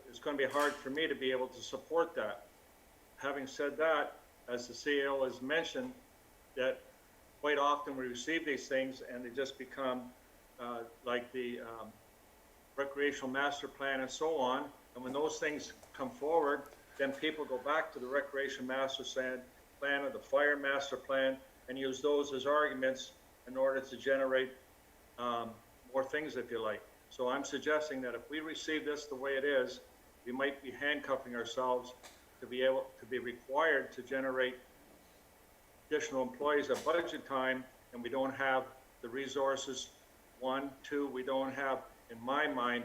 It's going to be hard for me to be able to support that. Having said that, as the CEO has mentioned, that quite often we receive these things and they just become like the recreational master plan and so on. And when those things come forward, then people go back to the recreation master plan or the fire master plan and use those as arguments in order to generate more things, if you like. So I'm suggesting that if we receive this the way it is, we might be handcuffing ourselves to be able to be required to generate additional employees at budget time, and we don't have the resources. One, two, we don't have, in my mind,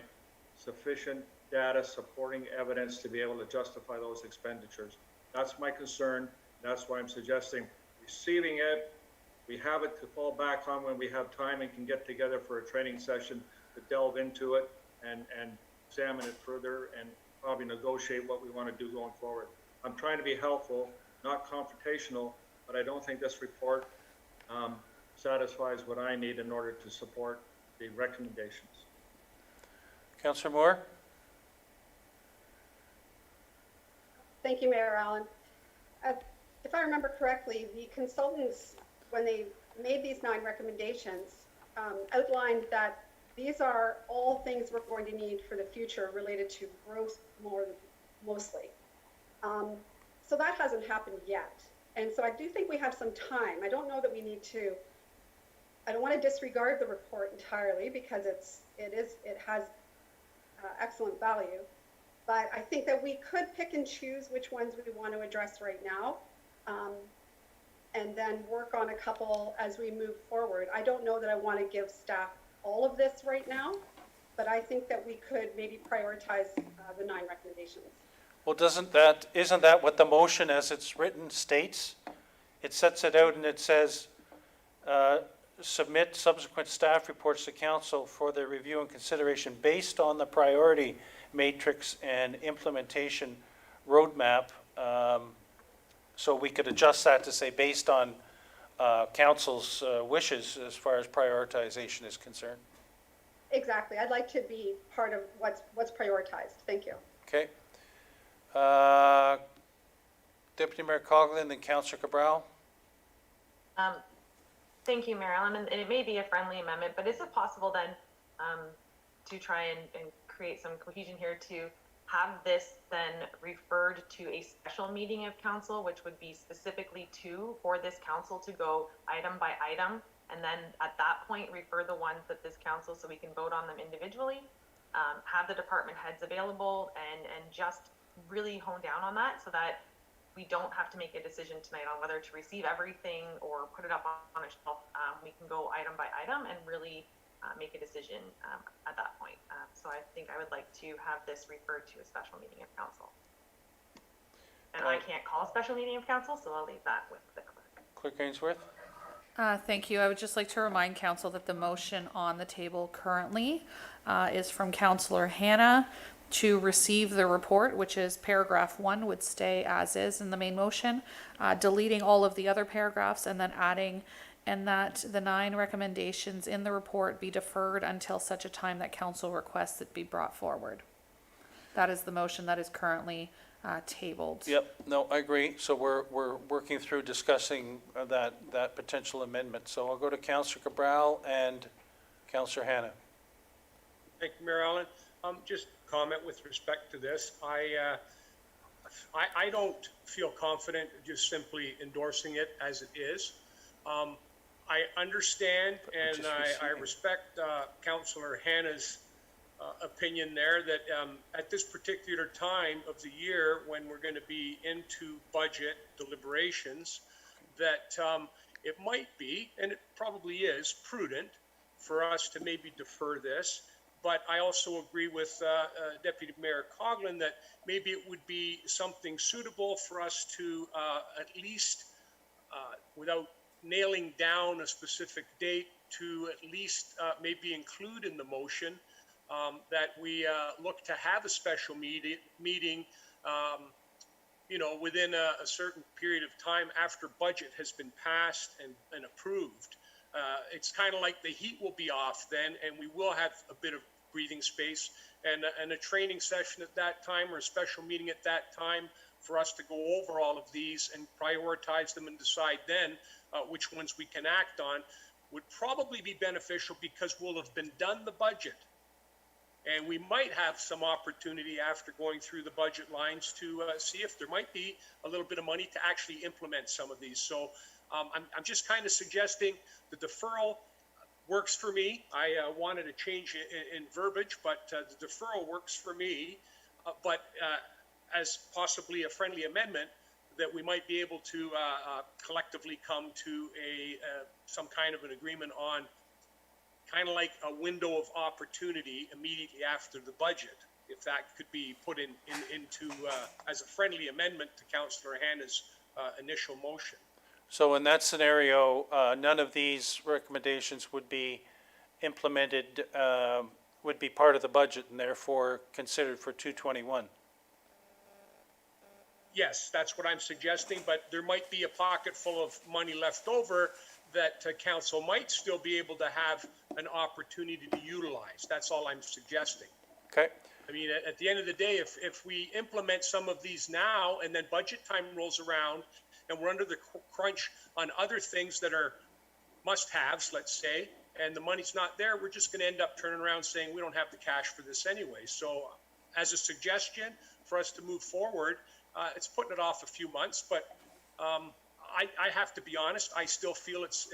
sufficient data supporting evidence to be able to justify those expenditures. That's my concern. That's why I'm suggesting receiving it. We have it to fall back on when we have time and can get together for a training session to delve into it and examine it further and probably negotiate what we want to do going forward. I'm trying to be helpful, not confrontational, but I don't think this report satisfies what I need in order to support the recommendations. Councillor Moore? Thank you, Mayor Allen. If I remember correctly, the consultants, when they made these 9 recommendations, outlined that these are all things we're going to need for the future related to growth mostly. So that hasn't happened yet. And so I do think we have some time. I don't know that we need to, I don't want to disregard the report entirely because it has excellent value. But I think that we could pick and choose which ones we want to address right now, and then work on a couple as we move forward. I don't know that I want to give staff all of this right now, but I think that we could maybe prioritize the 9 recommendations. Well, isn't that what the motion as it's written states? It sets it out and it says, submit subsequent staff reports to council for their review and consideration based on the priority matrix and implementation roadmap. So we could adjust that to say based on council's wishes as far as prioritization is concerned. Exactly. I'd like to be part of what's prioritized. Thank you. Okay. Deputy Mayor Coughlin, then Councillor Cabral. Thank you, Mayor Allen, and it may be a friendly amendment, but is it possible then to try and create some cohesion here to have this then referred to a special meeting of council, which would be specifically for this council to go item by item, and then at that point refer the ones that this council so we can vote on them individually, have the department heads available and just really hone down on that so that we don't have to make a decision tonight on whether to receive everything or put it up on a shelf. We can go item by item and really make a decision at that point. So I think I would like to have this referred to a special meeting of council. And I can't call a special meeting of council, so I'll leave that with the clerk. Clerk Ainsworth. Thank you. I would just like to remind council that the motion on the table currently is from Councillor Hannah to receive the report, which is paragraph 1 would stay as is in the main motion, deleting all of the other paragraphs and then adding, and that the 9 recommendations in the report be deferred until such a time that council requests it be brought forward. That is the motion that is currently tabled. Yep, no, I agree. So we're working through discussing that potential amendment. So I'll go to Councillor Cabral and Councillor Hannah. Thank you, Mayor Allen. Just comment with respect to this. I don't feel confident just simply endorsing it as it is. I understand and I respect Councillor Hannah's opinion there that at this particular time of the year when we're going to be into budget deliberations that it might be, and it probably is, prudent for us to maybe defer this. But I also agree with Deputy Mayor Coughlin that maybe it would be something suitable for us to at least, without nailing down a specific date, to at least maybe include in the motion that we look to have a special meeting, within a certain period of time after budget has been passed and approved. It's kind of like the heat will be off then, and we will have a bit of breathing space and a training session at that time or a special meeting at that time for us to go over all of these and prioritize them and decide then which ones we can act on would probably be beneficial because we'll have been done the budget. And we might have some opportunity after going through the budget lines to see if there might be a little bit of money to actually implement some of these. So I'm just kind of suggesting the deferral works for me. I wanted a change in verbiage, but the deferral works for me. But as possibly a friendly amendment, that we might be able to collectively come to some kind of an agreement on kind of like a window of opportunity immediately after the budget, if that could be put into as a friendly amendment to Councillor Hannah's initial motion. So in that scenario, none of these recommendations would be implemented, would be part of the budget and therefore considered for 221. Yes, that's what I'm suggesting, but there might be a pocket full of money left over that council might still be able to have an opportunity to utilize. That's all I'm suggesting. Okay? I mean, at the end of the day, if we implement some of these now and then budget time rolls around and we're under the crunch on other things that are must-haves, let's say, and the money's not there, we're just going to end up turning around saying we don't have the cash for this anyway. So as a suggestion for us to move forward, it's putting it off a few months, but I have to be honest, I still feel it's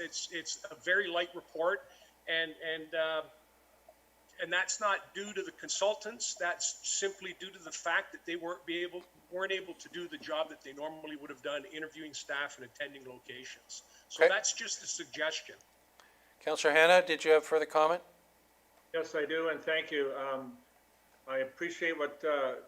a very light report, and that's not due to the consultants. That's simply due to the fact that they weren't able to do the job that they normally would have done, interviewing staff and attending locations. So Okay. that's just a suggestion. Councillor Hannah, did you have further comment? Yes, I do, and thank you. I appreciate what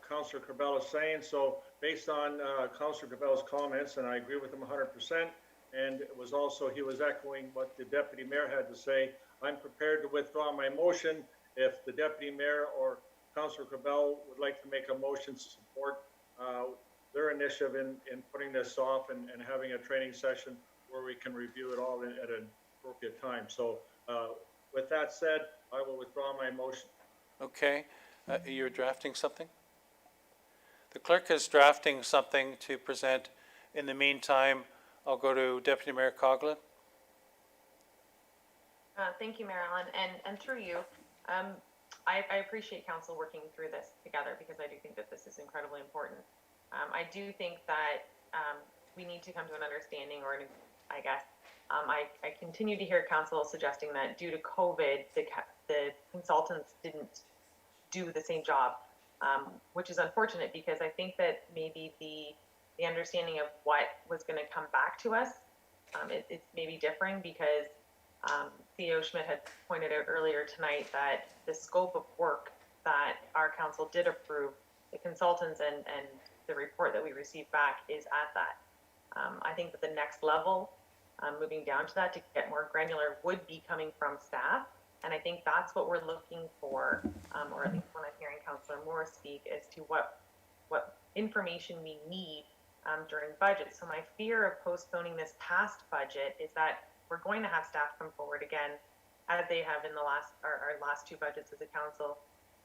Councillor Corbell is saying. So based on Councillor Corbell's comments, and I agree with him 100%, and it was also, he was echoing what the Deputy Mayor had to say. I'm prepared to withdraw my motion if the Deputy Mayor or Councillor Corbell would like to make a motion to support their initiative in putting this off and having a training session where we can review it all at an appropriate time. So with that said, I will withdraw my motion. Okay. You're drafting something? The clerk is drafting something to present. In the meantime, I'll go to Deputy Mayor Coughlin. Thank you, Mayor Allen, and through you, I appreciate council working through this together because I do think that this is incredibly important. I do think that we need to come to an understanding, or I guess, I continue to hear council suggesting that due to COVID, the consultants didn't do the same job, which is unfortunate because I think that maybe the understanding of what was going to come back to us, it's maybe differing because CEO Schmidt had pointed out earlier tonight that the scope of work that our council did approve, the consultants and the report that we received back is at that. I think that the next level, moving down to that to get more granular, would be coming from staff. And I think that's what we're looking for, or at least when I'm hearing Councillor Moore speak, as to what information we need during budget. So my fear of postponing this past budget is that we're going to have staff come forward again, as they have in our last two budgets as a council,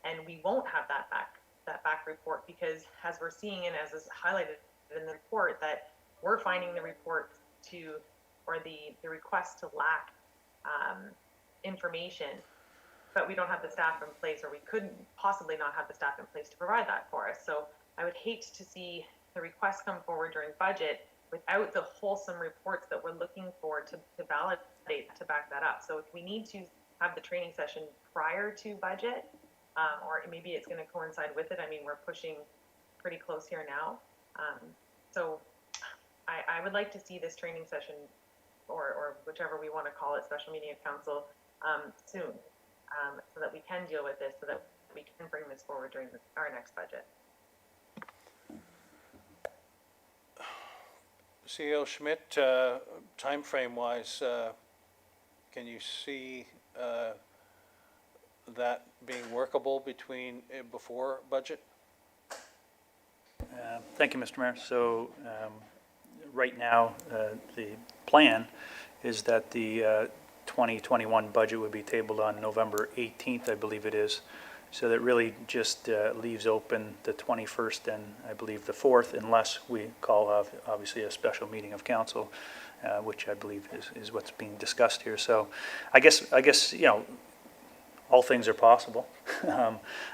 and we won't have that back report because, as we're seeing and as is highlighted in the report, that we're finding the report or the request to lack information, but we don't have the staff in place, or we couldn't possibly not have the staff in place to provide that for us. So I would hate to see the request come forward during budget without the wholesome reports that we're looking for to validate, to back that up. So if we need to have the training session prior to budget, or maybe it's going to coincide with it. I mean, we're pushing pretty close here now. So I would like to see this training session, or whichever we want to call it, special meeting of council, soon, so that we can deal with this, so that we can bring this forward during our next budget. CEO Schmidt, time frame wise, can you see that being workable before budget? Thank you, Mr. Mayor. So right now, the plan is that the 2021 budget would be tabled on November 18th, I believe it is. So that really just leaves open the 21st and I believe the 4th, unless we call obviously a special meeting of council, which I believe is what's being discussed here. So I guess you know, all things are possible.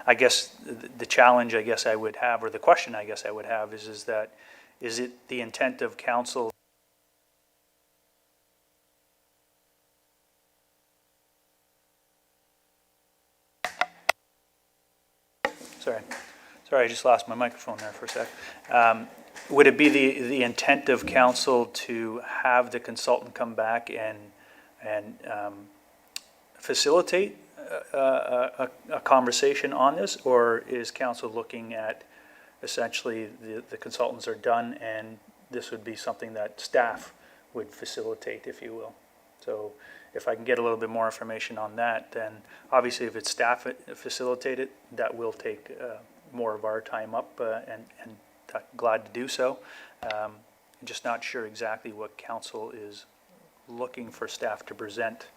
I guess the challenge I guess I would have, or the question I guess I would have is it the intent of council Sorry, I just lost my microphone there for a sec. Would it be the intent of council to have the consultant come back and facilitate a conversation on this, or is council looking at essentially the consultants are done and this would be something that staff would facilitate, if you will? So if I can get a little bit more information on that, then obviously if it's staff facilitated, that will take more of our time up, and glad to do so. I'm just not sure exactly what council is looking for staff to present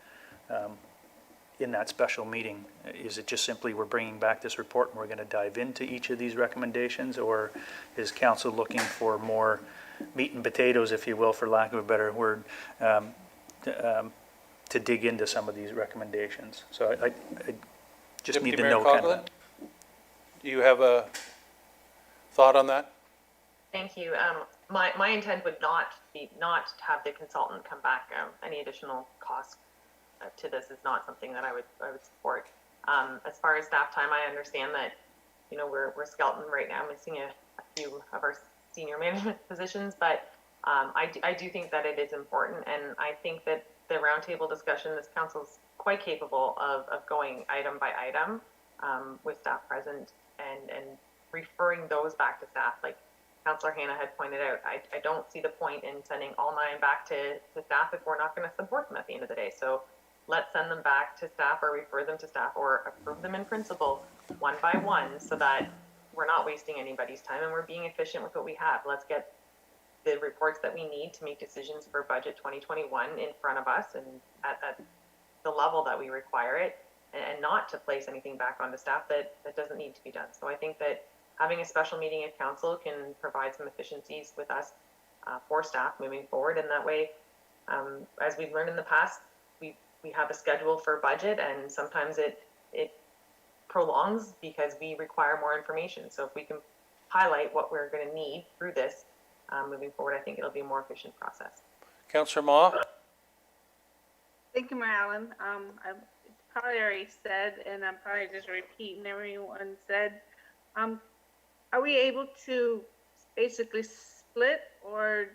in that special meeting. Is it just simply we're bringing back this report and we're going to dive into each of these recommendations, or is council looking for more meat and potatoes, if you will, for lack of a better word, to dig into some of these recommendations? So I just need Deputy to Mayor know kind of Coughlin, that. do you have a thought on that? Thank you. My intent would not have the consultant come back. Any additional cost to this is not something that I would support. As far as staff time, I understand that, you know, we're skeleton right now, missing a few of our senior management positions, but I do think that it is important, and I think that the roundtable discussion, this council's quite capable of going item by item with staff present and referring those back to staff. Like Councillor Hanna had pointed out, I don't see the point in sending all 9 back to staff if we're not going to support them at the end of the day. So let's send them back to staff or refer them to staff or approve them in principle one by one, so that we're not wasting anybody's time and we're being efficient with what we have. Let's get the reports that we need to make decisions for budget 2021 in front of us and at the level that we require it, and not to place anything back onto staff that doesn't need to be done. So I think that having a special meeting of council can provide some efficiencies with us for staff moving forward. And that way, as we've learned in the past, we have a schedule for budget, and sometimes it prolongs because we require more information. So if we can highlight what we're going to need through this moving forward, I think it'll be a more efficient process. Councillor Ma? Thank you, Mayor Allen. I've probably already said, and I'm probably just repeating everyone said. Are we able to basically split or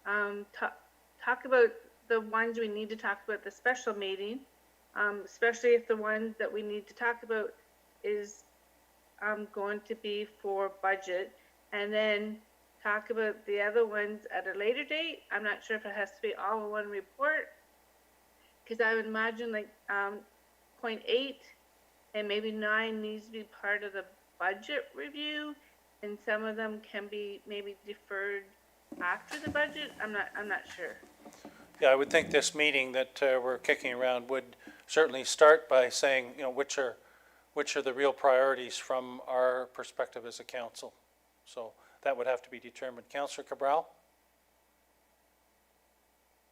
talk about the ones we need to talk about at the special meeting, especially if the ones that we need to talk about is going to be for budget, and then talk about the other ones at a later date? I'm not sure if it has to be all in one report, because I would imagine like point 8 and maybe 9 needs to be part of the budget review, and some of them can be maybe deferred after the budget. I'm not sure. Yeah, I would think this meeting that we're kicking around would certainly start by saying, you know, which are the real priorities from our perspective as a council. So that would have to be determined. Councillor Cabral?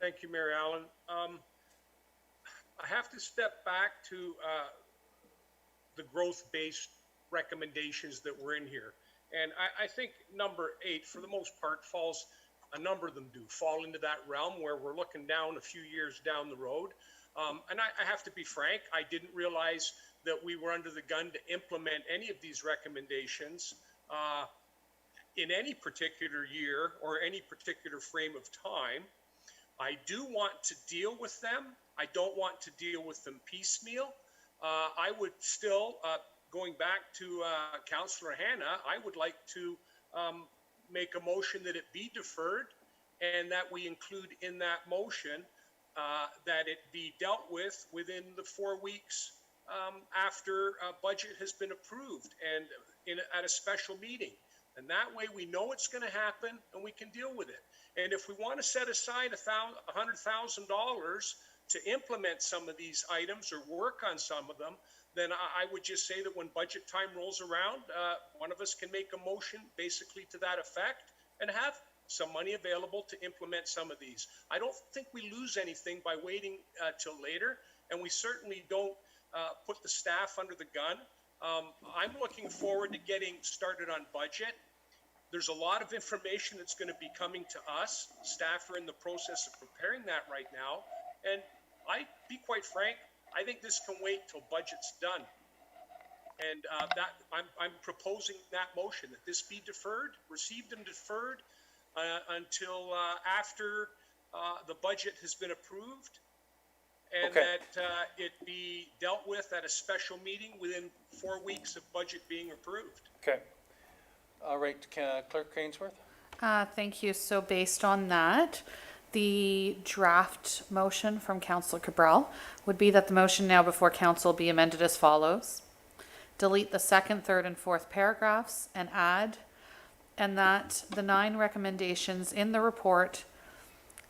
Thank you, Mayor Allen. I have to step back to the growth-based recommendations that were in here. And I think number 8, for the most part, a number of them do fall into that realm where we're looking down a few years down the road. And I have to be frank, I didn't realize that we were under the gun to implement any of these recommendations in any particular year or any particular frame of time. I do want to deal with them. I don't want to deal with them piecemeal. I would still, going back to Councillor Hanna, I would like to make a motion that it be deferred, and that we include in that motion that it be dealt with within the 4 weeks after budget has been approved and at a special meeting. And that way we know it's going to happen and we can deal with it. And if we want to set aside $100,000 to implement some of these items or work on some of them, then I would just say that when budget time rolls around, one of us can make a motion basically to that effect and have some money available to implement some of these. I don't think we lose anything by waiting till later, and we certainly don't put the staff under the gun. I'm looking forward to getting started on budget. There's a lot of information that's going to be coming to us. Staff are in the process of preparing that right now. And I, be quite frank, I think this can wait till budget's done. And I'm proposing that motion, that this be deferred, received and deferred until after the budget has been approved. and Okay. that it be dealt with at a special meeting within 4 weeks of budget being approved. Okay. All right, Clerk Ainsworth? Thank you. So based on that, the draft motion from Councillor Cabral would be that the motion now before council be amended as follows. Delete the second, third, and fourth paragraphs and add, and that the 9 recommendations in the report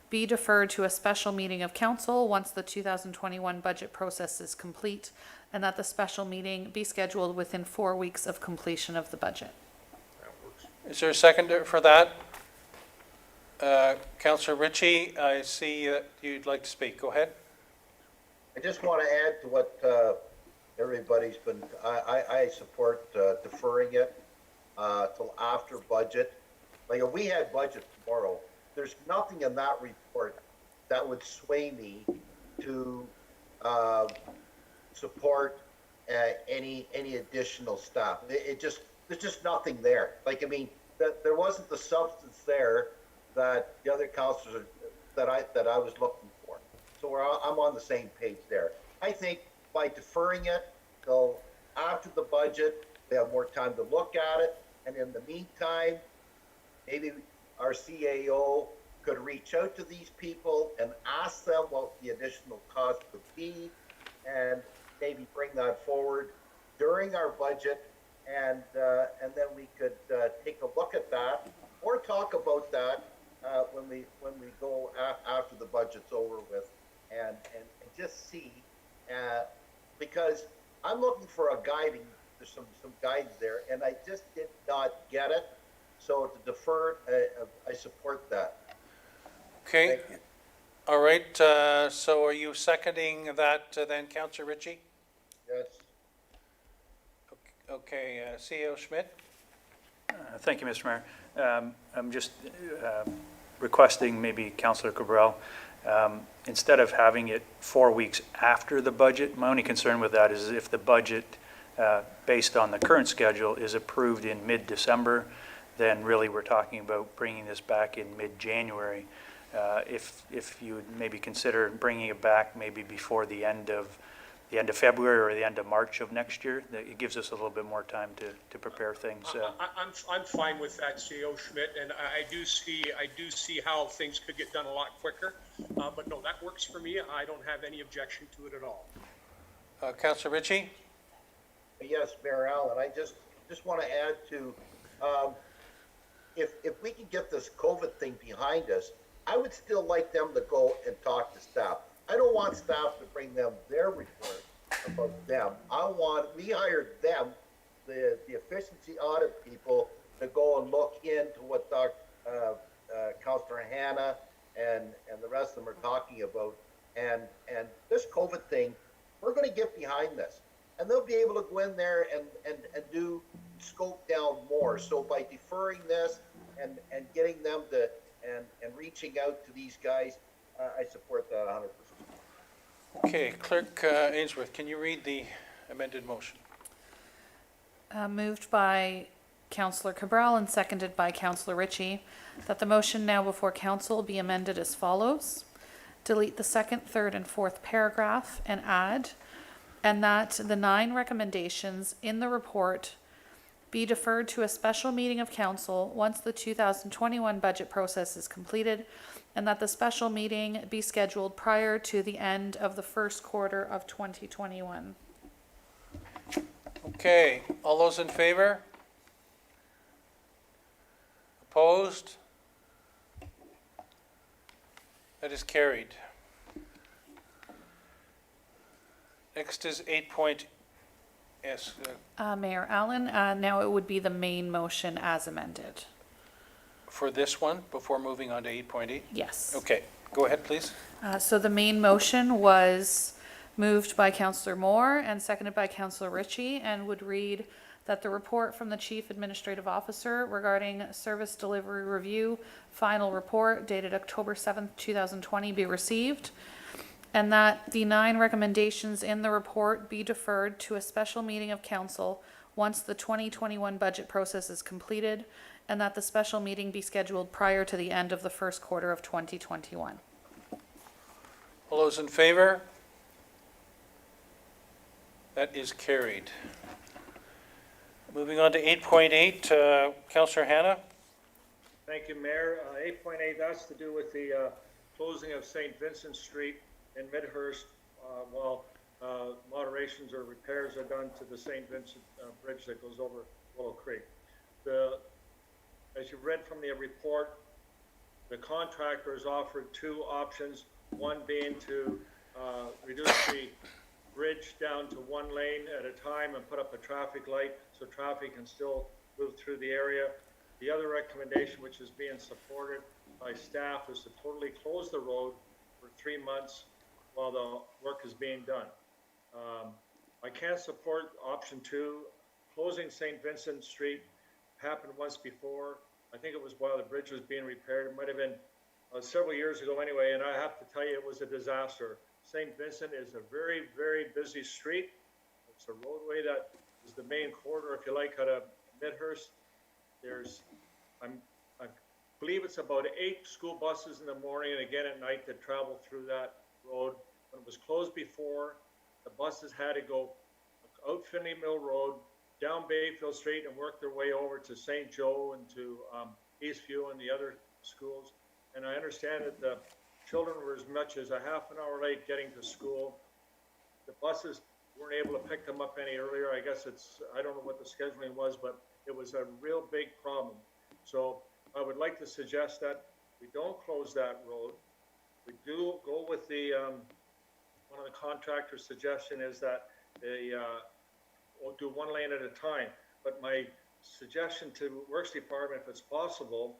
be deferred to a special meeting of council once the 2021 budget process is complete, and that the special meeting be scheduled within 4 weeks of completion of the budget. That works. Is there a seconder for that? Councillor Ritchie, I see that you'd like to speak. Go ahead. I just want to add to what everybody's been, I support deferring it till after budget. Like if we had budget tomorrow, there's nothing in that report that would sway me to support any additional staff. There's just nothing there. Like, I mean, there wasn't the substance there that the other councillors that I was looking for. So I'm on the same page there. I think by deferring it till after the budget, we have more time to look at it. And in the meantime, maybe our CAO could reach out to these people and ask them what the additional cost would be, and maybe bring that forward during our budget, and then we could take a look at that or talk about that when we go after the budget's over with, and just see, because I'm looking for a guiding. There's some guidance there, and I just did not get it. So to defer, I support that. Okay. Thank you. All right, so are you seconding that then, Councillor Ritchie? Yes. Okay, CEO Schmidt? Thank you, Mr. Mayor. I'm just requesting maybe Councillor Cabral, instead of having it 4 weeks after the budget, my only concern with that is if the budget, based on the current schedule, is approved in mid-December, then really we're talking about bringing this back in mid-January. If you would maybe consider bringing it back maybe before the end of February or the end of March of next year, it gives us a little bit more time to prepare things. I'm fine with that, CEO Schmidt, and I do see how things could get done a lot quicker. But no, that works for me. I don't have any objection to it at all. Councillor Ritchie? Yes, Mayor Allen, I just want to add to, if we can get this COVID thing behind us, I would still like them to go and talk to staff. I don't want staff to bring them their report about them. We hired them, the efficiency audit people, to go and look into what Councillor Hanna and the rest of them are talking about. And this COVID thing, we're going to get behind this. And they'll be able to go in there and do scope down more. So by deferring this and getting them to and reaching out to these guys, I support that 100%. Okay, Clerk Ainsworth, can you read the amended motion? Moved by Councillor Cabral and seconded by Councillor Ritchie, that the motion now before council be amended as follows. Delete the second, third, and fourth paragraph and add, and that the 9 recommendations in the report be deferred to a special meeting of council once the 2021 budget process is completed, and that the special meeting be scheduled prior to the end of the first quarter of 2021. Okay, all those in favor? Opposed? That is carried. Next is 8 point, yes, Mayor Allen, now it would be the main motion as amended. for this one, before moving on to 8.8? Yes. Okay, go ahead, please. So the main motion was moved by Councillor Moore and seconded by Councillor Ritchie, and would read that the report from the Chief Administrative Officer regarding service delivery review final report dated October 7th, 2020 be received, and that the 9 recommendations in the report be deferred to a special meeting of council once the 2021 budget process is completed, and that the special meeting be scheduled prior to the end of the first quarter of 2021. All those in favor? That is carried. Moving on to 8.8, Councillor Hannah. Thank you, Mayor. 8.8, that's to do with the closing of St. Vincent Street in Midhurst while moderations or repairs are done to the St. Vincent Bridge that goes over Willow Creek. As you read from the report, the contractor has offered two options, one being to reduce the bridge down to one lane at a time and put up a traffic light so traffic can still move through the area. The other recommendation, which is being supported by staff, is to totally close the road for 3 months while the work is being done. I can't support option 2. Closing St. Vincent Street happened once before. I think it was while the bridge was being repaired. It might have been several years ago anyway, and I have to tell you, it was a disaster. St. Vincent is a very, very busy street. It's a roadway that is the main corridor, if you like, out of Midhurst. I believe it's about 8 school buses in the morning and again at night that travel through that road. When it was closed before, the buses had to go out Finley Mill Road, down Bayfield Street and work their way over to St. Joe and to Eastview and the other schools. And I understand that the children were as much as a half an hour late getting to school. The buses weren't able to pick them up any earlier. I guess I don't know what the scheduling was, but it was a real big problem. So I would like to suggest that we don't close that road. We do go with the, one of the contractor's suggestion is that we'll do one lane at a time. But my suggestion to Works Department, if it's possible,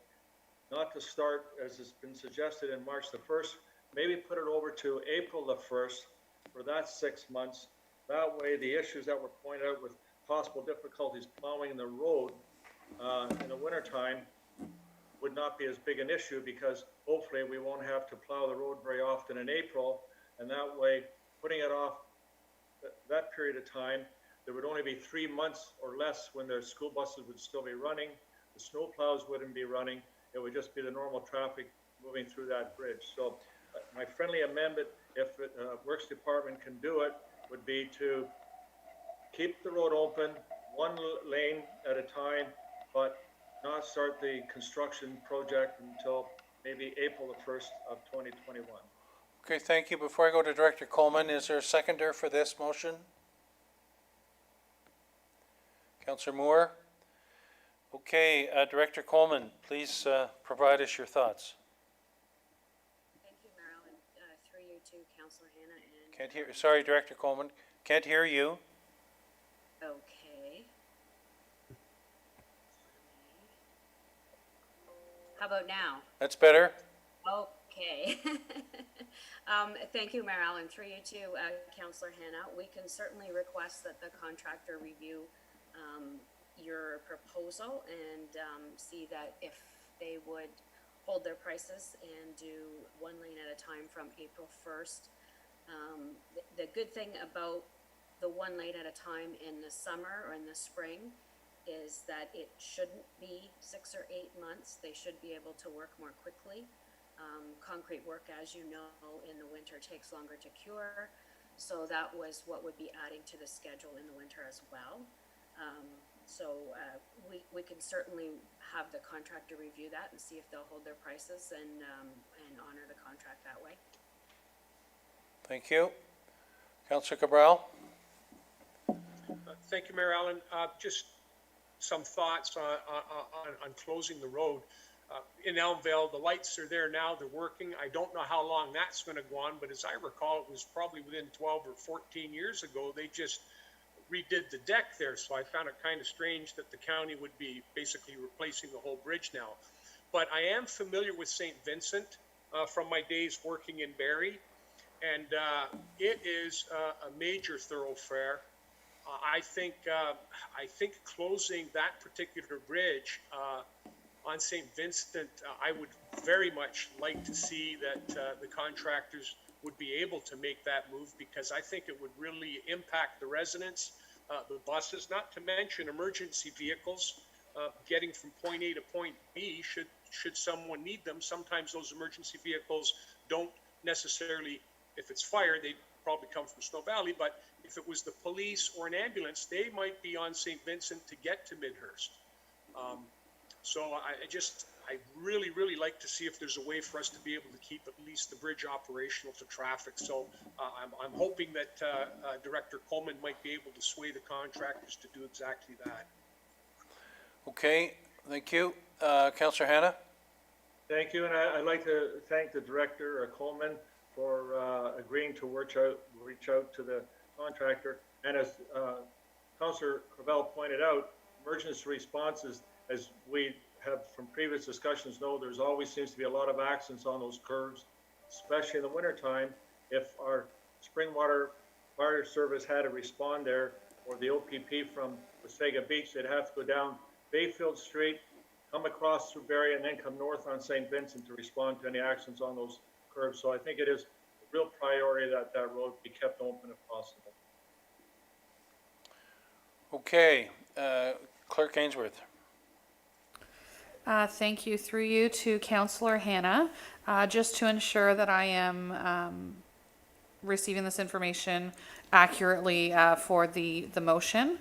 not to start, as has been suggested, in March the 1st, maybe put it over to April the 1st for that 6 months. That way, the issues that were pointed out with possible difficulties plowing the road in the wintertime would not be as big an issue because hopefully we won't have to plow the road very often in April. And that way, putting it off that period of time, there would only be 3 months or less when the school buses would still be running. The snow plows wouldn't be running. It would just be the normal traffic moving through that bridge. So my friendly amendment, if the Works Department can do it, would be to keep the road open, one lane at a time, but not start the construction project until maybe April the 1st of 2021. Okay, thank you. Before I go to Director Coleman, is there a seconder for this motion? Councillor Moore? Okay, Director Coleman, please provide us your thoughts. Thank you, Marilyn. Through you to Councillor Hannah and... Can't hear, sorry, Director Coleman, can't hear you. Okay. How about now? That's better. Okay. Thank you, Mayor Allen. Through you to Councillor Hannah. We can certainly request that the contractor review your proposal and see that if they would hold their prices and do one lane at a time from April 1st. The good thing about the one lane at a time in the summer or in the spring is that it shouldn't be 6 or 8 months. They should be able to work more quickly. Concrete work, as you know, in the winter takes longer to cure. So that was what would be adding to the schedule in the winter as well. We can certainly have the contractor review that and see if they'll hold their prices and honor the contract that way. Thank you. Councillor Cabral? Thank you, Mayor Allen. Just some thoughts on closing the road. In Ellenville, the lights are there now, they're working. I don't know how long that's going to go on, but as I recall, it was probably within 12 or 14 years ago, they just redid the deck there. So I found it kind of strange that the county would be basically replacing the whole bridge now. But I am familiar with St. Vincent from my days working in Barrie, and it is a major thoroughfare. I think closing that particular bridge on St. Vincent, I would very much like to see that the contractors would be able to make that move, because I think it would really impact the residents, the buses, not to mention emergency vehicles getting from point A to point B should someone need them. Sometimes those emergency vehicles don't necessarily, if it's fire, they probably come from Snow Valley, but if if it was the police or an ambulance, they might be on St. Vincent to get to Midhurst. So I really like to see if there's a way for us to be able to keep at least the bridge operational to traffic. So I'm hoping that Director Coleman might be able to sway the contractors to do exactly that. Okay, thank you. Councillor Hannah? Thank you, and I'd like to thank the Director Coleman for agreeing to reach out to the contractor. And as Councillor Cravell pointed out, emergency responses, as we have from previous discussions know, there's always seems to be a lot of accidents on those curves, especially in the wintertime. If our spring water fire service had to respond there, or the OPP from Muskoka Beach, they'd have to go down Bayfield Street, come across through Barrie, and then come north on St. Vincent to respond to any accidents on those curves. So I think it is a real priority that that road be kept open if possible. Okay, Clerk Ainsworth. Thank you. Through you to Councillor Hannah. Just to ensure that I am receiving this information accurately for the motion,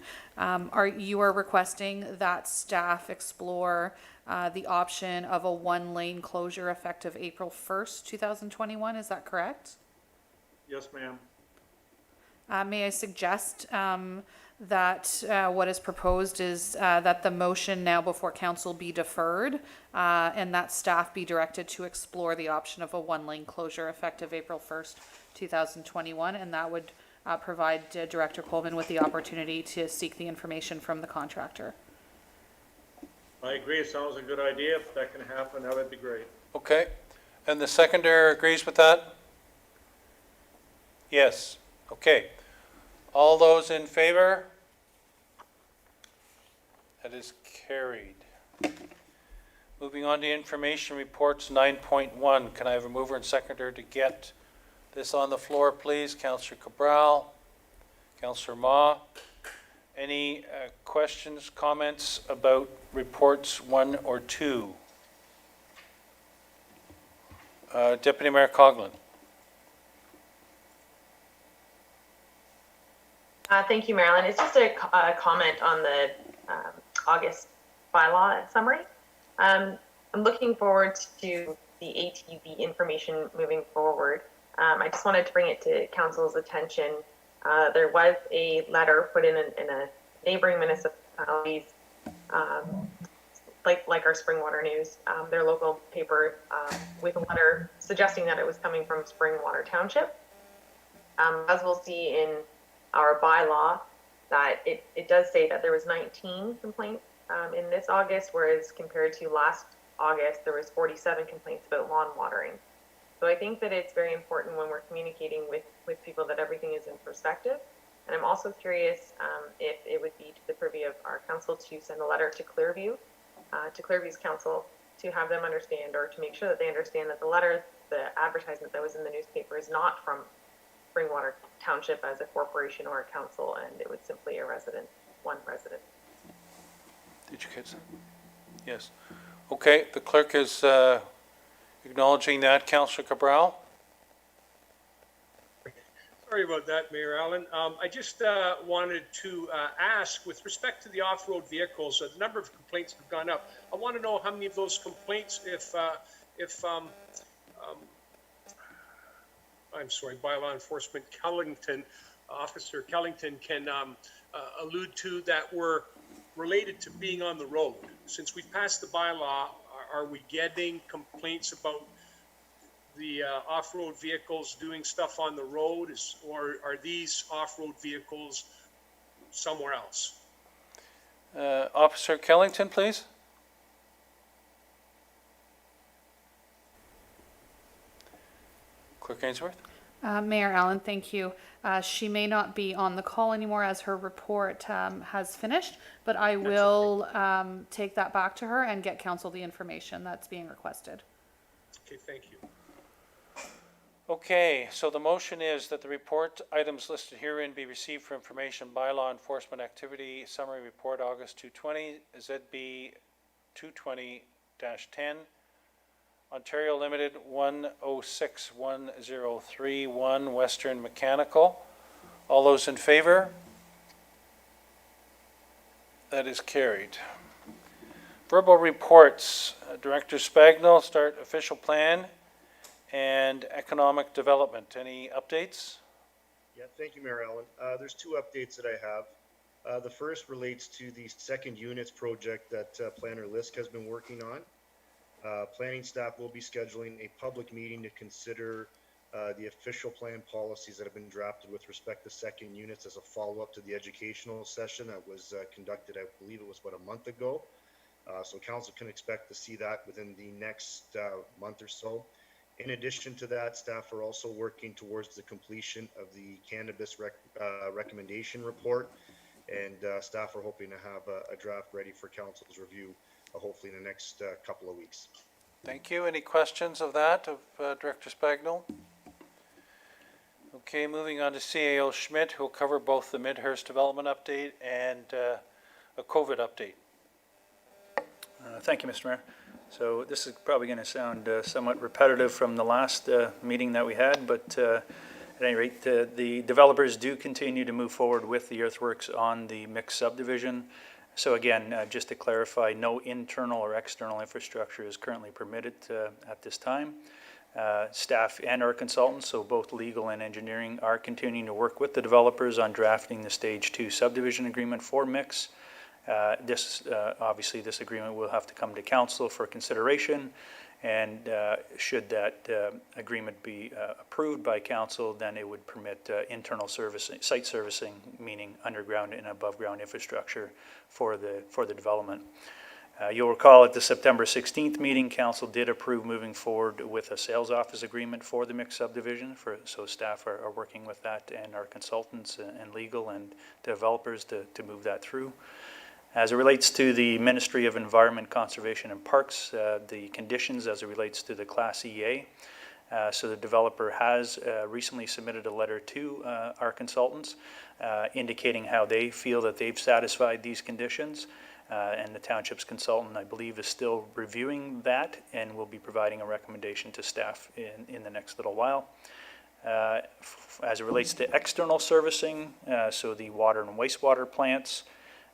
you are requesting that staff explore the option of a one-lane closure effective April 1st, 2021. Is that correct? Yes, ma'am. May I suggest that what is proposed is that the motion now before council be deferred and that staff be directed to explore the option of a one-lane closure effective April 1st, 2021, and that would provide Director Coleman with the opportunity to seek the information from the contractor. I agree. It sounds a good idea. If that can happen, that would be great. Okay, and the seconder agrees with that? Yes, okay. All those in favor? That is carried. Moving on to information reports 9.1. Can I have a mover and seconder to get this on the floor, please? Councillor Cabral, Councillor Ma. Any questions, comments about reports 1 or 2? Deputy Mayor Coughlin. Thank you, Marilyn. It's just a comment on the August bylaw summary. I'm looking forward to the ATV information moving forward. I just wanted to bring it to council's attention. There was a letter put in a neighboring municipalities, like our Springwater News, their local paper, with a letter suggesting that it was coming from Springwater Township. As we'll see in our bylaw, that it does say that there was 19 complaints in this August, whereas compared to last August, there was 47 complaints about lawn watering. So I think that it's very important when we're communicating with people that everything is in perspective. And I'm also curious if it would be to the purview of our council to send a letter to Clearview, to Clearview's council, to have them understand, or to make sure that they understand that the letter, the advertisement that was in the newspaper is not from Springwater Township as a corporation or a council, and it was simply a resident, one resident. Did you catch that? Yes. Okay, the clerk is acknowledging that. Councillor Cabral? Sorry about that, Mayor Allen. I just wanted to ask, with respect to the off-road vehicles, the number of complaints have gone up. I want to know how many of those complaints, bylaw enforcement Officer Kellington can allude to that were related to being on the road. Since we've passed the bylaw, are we getting complaints about the off-road vehicles doing stuff on the road, or are these off-road vehicles somewhere else? Officer Kellington, please. Clerk Ainsworth? Mayor Allen, thank you. She may not be on the call anymore as her report has finished, but I will take that back to her and get council the information that's being requested. Okay, thank you. Okay, so the motion is that the report items listed herein be received for information by law enforcement activity summary report August 220, ZB 220-10, Ontario Limited 106103-1 Western Mechanical, All those in favor? That is carried. Verbal reports. Director Spagnell, start official plan and economic development. Any updates? Yeah, thank you, Mayor Allen. There's two updates that I have. The first relates to the second units project that Planner Lisk has been working on. Planning staff will be scheduling a public meeting to consider the official plan policies that have been drafted with respect to second units as a follow-up to the educational session that was conducted, I believe it was about a month ago. So council can expect to see that within the next month or so. In addition to that, staff are also working towards the completion of the cannabis recommendation report, and staff are hoping to have a draft ready for council's review, hopefully in the next couple of weeks. Thank you. Any questions of that, of Director Spagnell? Okay, moving on to CAO Schmidt, who will cover both the Midhurst development update and a COVID update. Thank you, Mr. Mayor. So this is probably going to sound somewhat repetitive from the last meeting that we had, but at any rate, the developers do continue to move forward with the earthworks on the mixed subdivision. So again, just to clarify, no internal or external infrastructure is currently permitted at this time. Staff and our consultants, so both legal and engineering, are continuing to work with the developers on drafting the Stage 2 subdivision agreement for mix. Obviously, this agreement will have to come to council for consideration, and should that agreement be approved by council, then it would permit internal servicing, site servicing, meaning underground and above ground infrastructure for the development. You'll recall at the September 16th meeting, council did approve moving forward with a sales office agreement for the mixed subdivision. So staff are working with that, and our consultants and legal and developers to move that through. As it relates to the Ministry of Environment, Conservation and Parks, the conditions as it relates to the Class EA. So the developer has recently submitted a letter to our consultants indicating how they feel that they've satisfied these conditions. And the township's consultant, I believe, is still reviewing that and will be providing a recommendation to staff in the next little while. As it relates to external servicing, so the water and wastewater plants,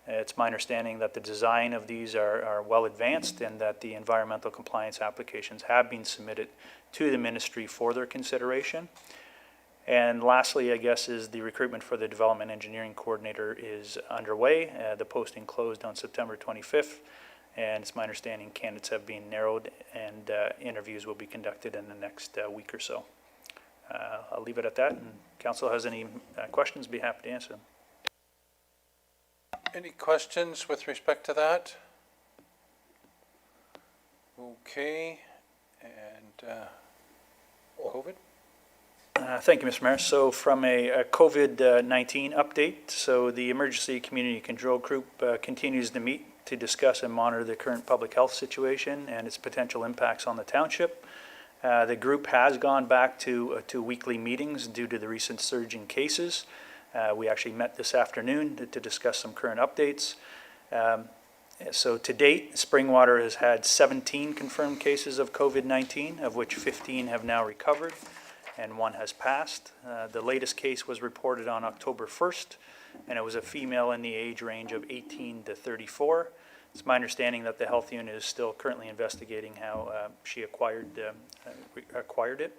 it's my understanding that the design of these are well advanced and that the environmental compliance applications have been submitted to the ministry for their consideration. And lastly, I guess, is the recruitment for the development engineering coordinator is underway. The posting closed on September 25th, and it's my understanding candidates have been narrowed and interviews will be conducted in the next week or so. I'll leave it at that, and council has any questions, be happy to answer them. Any questions with respect to that? Okay, and COVID? Thank you, Mr. Mayor. So from a COVID-19 update, so the Emergency Community Control Group continues to meet to discuss and monitor the current public health situation and its potential impacts on the township. The group has gone back to weekly meetings due to the recent surge in cases. We actually met this afternoon to discuss some current updates. So to date, Springwater has had 17 confirmed cases of COVID-19, of which 15 have now recovered and one has passed. The latest case was reported on October 1st, and it was a female in the age range of 18 to 34. It's my understanding that the health unit is still currently investigating how she acquired it.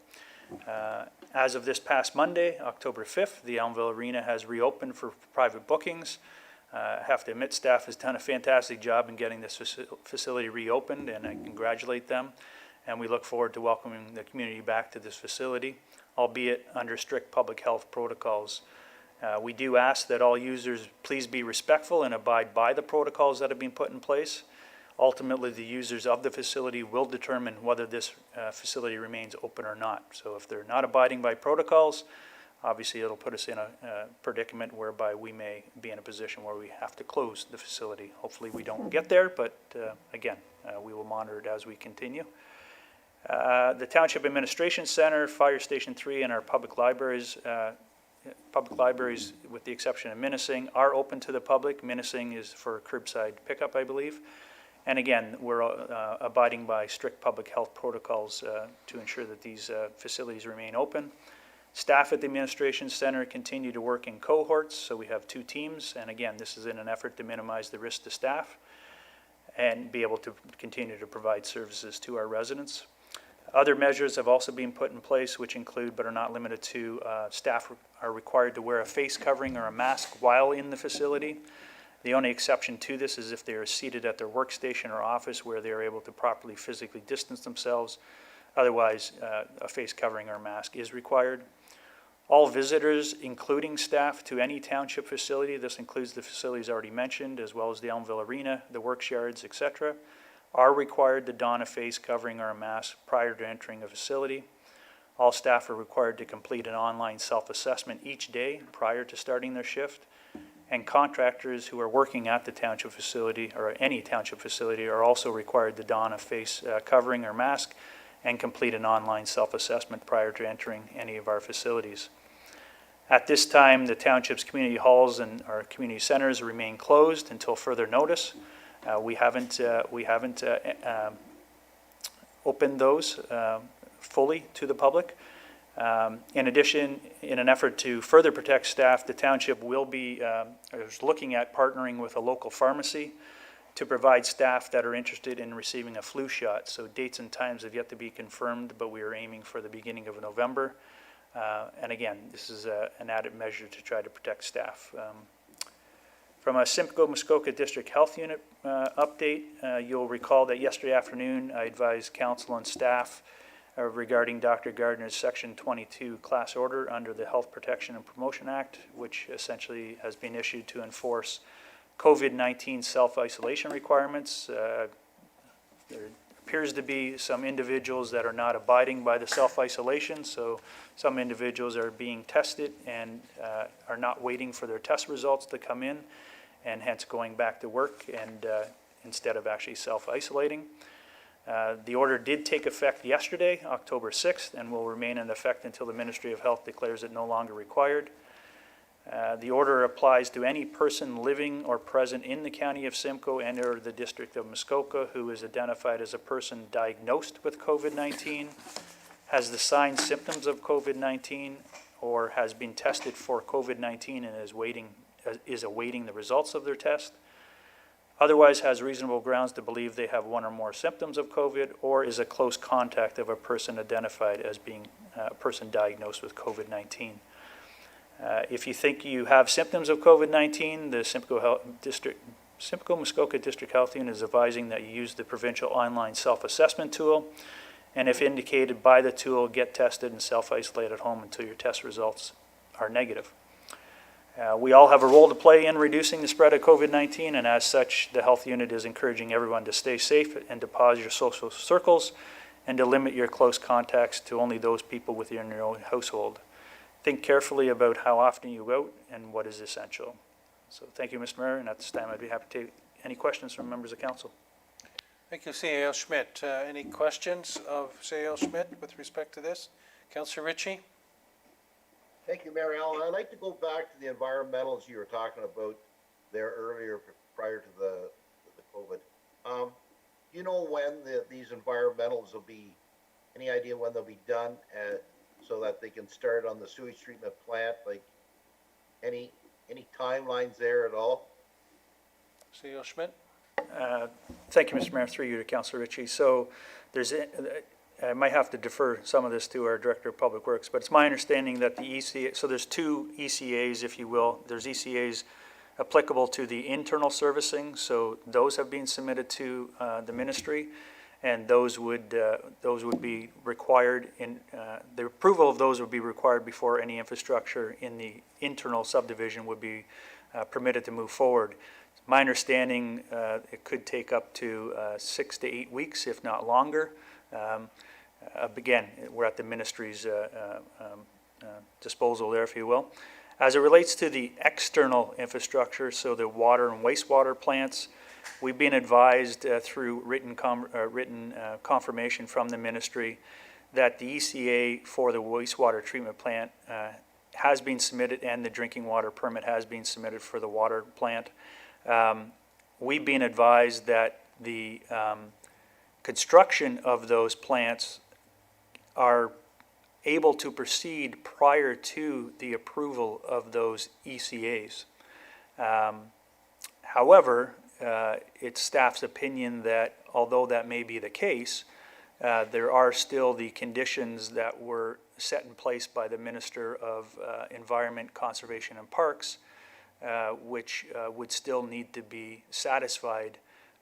As of this past Monday, October 5th, the Ellenville Arena has reopened for private bookings. I have to admit, staff has done a fantastic job in getting this facility reopened, and I congratulate them. And we look forward to welcoming the community back to this facility, albeit under strict public health protocols. We do ask that all users please be respectful and abide by the protocols that have been put in place. Ultimately, the users of the facility will determine whether this facility remains open or not. So if they're not abiding by protocols, obviously it'll put us in a predicament whereby we may be in a position where we have to close the facility. Hopefully we don't get there, but again, we will monitor it as we continue. The Township Administration Center, Fire Station 3, and our public libraries, with the exception of Minising, are open to the public. Minising is for curbside pickup, I believe. And again, we're abiding by strict public health protocols to ensure that these facilities remain open. Staff at the Administration Center continue to work in cohorts, so we have 2 teams, and again, this is in an effort to minimize the risk to staff and be able to continue to provide services to our residents. Other measures have also been put in place, which include but are not limited to staff are required to wear a face covering or a mask while in the facility. The only exception to this is if they are seated at their workstation or office where they are able to properly physically distance themselves. Otherwise, a face covering or a mask is required. All visitors, including staff, to any township facility, this includes the facilities already mentioned, as well as the Ellenville Arena, the works yards, etc., are required to don a face covering or a mask prior to entering a facility. All staff are required to complete an online self-assessment each day prior to starting their shift. And contractors who are working at the township facility or any township facility are also required to don a face covering or mask and complete an online self-assessment prior to entering any of our facilities. At this time, the township's community halls and our community centers remain closed until further notice. We haven't opened those fully to the public. In addition, in an effort to further protect staff, the township will be is looking at partnering with a local pharmacy to provide staff that are interested in receiving a flu shot. So dates and times have yet to be confirmed, but we are aiming for the beginning of November. And again, this is an added measure to try to protect staff. From a Simcoe Muskoka District Health Unit update, you'll recall that yesterday afternoon I advised council and staff regarding Dr. Gardner's Section 22 class order under the Health Protection and Promotion Act, which essentially has been issued to enforce COVID-19 self-isolation requirements. There appears to be some individuals that are not abiding by the self-isolation, so some individuals are being tested and are not waiting for their test results to come in, and hence going back to work and instead of actually self-isolating. The order did take effect yesterday, October 6th, and will remain in effect until the Ministry of Health declares it no longer required. The order applies to any person living or present in the County of Simcoe and or the District of Muskoka who is identified as a person diagnosed with COVID-19, has the signs, symptoms of COVID-19, or has been tested for COVID-19 and is awaiting the results of their test. Otherwise has reasonable grounds to believe they have one or more symptoms of COVID, or is a close contact of a person identified as being a person diagnosed with COVID-19. If you think you have symptoms of COVID-19, the Simcoe Muskoka District Health Unit is advising that you use the provincial online self-assessment tool, and if indicated by the tool, get tested and self-isolate at home until your test results are negative. We all have a role to play in reducing the spread of COVID-19, and as such, the health unit is encouraging everyone to stay safe and to pause your social circles and to limit your close contacts to only those people within your own household. Think carefully about how often you go out and what is essential. So thank you, Mr. Mayor, and at this time I'd be happy to take any questions from members of council. Thank you, CAO Schmidt. Any questions of CAO Schmidt with respect to this? Councillor Ritchie? Thank you, Mary Ellen. I'd like to go back to the environmentals you were talking about there earlier prior to the COVID. Do you know when these environmentals will be, any idea when they'll be done so that they can start on the sewage treatment plant? Like any timelines there at all? CAO Schmidt? Thank you, Mr. Mayor, through you to Councillor Ritchie. So I might have to defer some of this to our Director of Public Works, but it's my understanding that the ECA, so there's 2 ECAs, if you will. There's ECAs applicable to the internal servicing, so those have been submitted to the ministry, and those would be required in, the approval of those would be required before any infrastructure in the internal subdivision would be permitted to move forward. My understanding, it could take up to 6 to 8 weeks, if not longer. Again, we're at the ministry's disposal there, if you will. As it relates to the external infrastructure, so the water and wastewater plants, we've been advised through written confirmation from the ministry that the ECA for the wastewater treatment plant has been submitted, and the drinking water permit has been submitted for the water plant. We've been advised that the construction of those plants are able to proceed prior to the approval of those ECAs. However, it's staff's opinion that although that may be the case, there are still the conditions that were set in place by the Minister of Environment, Conservation and Parks, which would still need to be satisfied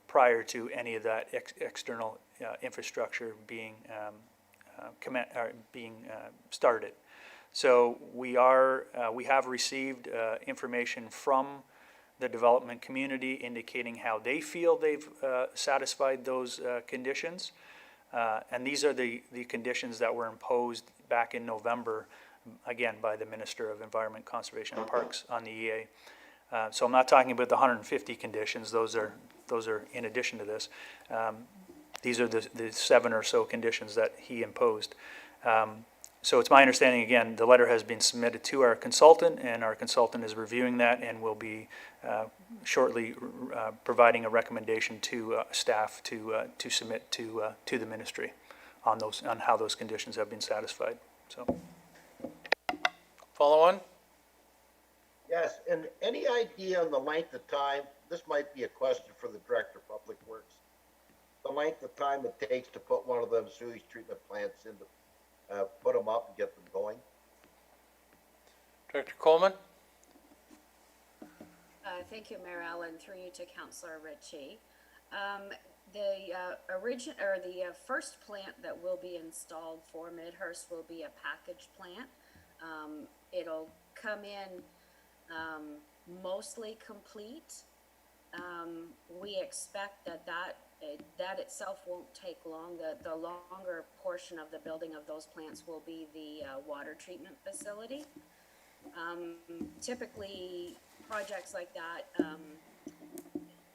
prior to any of that external infrastructure being started. So we have received information from the development community indicating how they feel they've satisfied those conditions. And these are the conditions that were imposed back in November, again, by the Minister of Environment, Conservation and Parks on the EA. So I'm not talking about the 150 conditions. Those are in addition to this. These are the 7 or so conditions that he imposed. So it's my understanding, again, the letter has been submitted to our consultant, and our consultant is reviewing that and will be shortly providing a recommendation to staff to submit to the ministry on how those conditions have been satisfied. So, Follow on? Yes, and any idea on the length of time, this might be a question for the Director of Public Works, the length of time it takes to put one of them sewage treatment plants into, put them up and get them going? Director Coleman? Thank you, Mayor Allen, through you to Councillor Ritchie. The first plant that will be installed for Midhurst will be a package plant. It'll come in mostly complete. We expect that itself won't take long. The longer portion of the building of those plants will be the water treatment facility. Typically, projects like that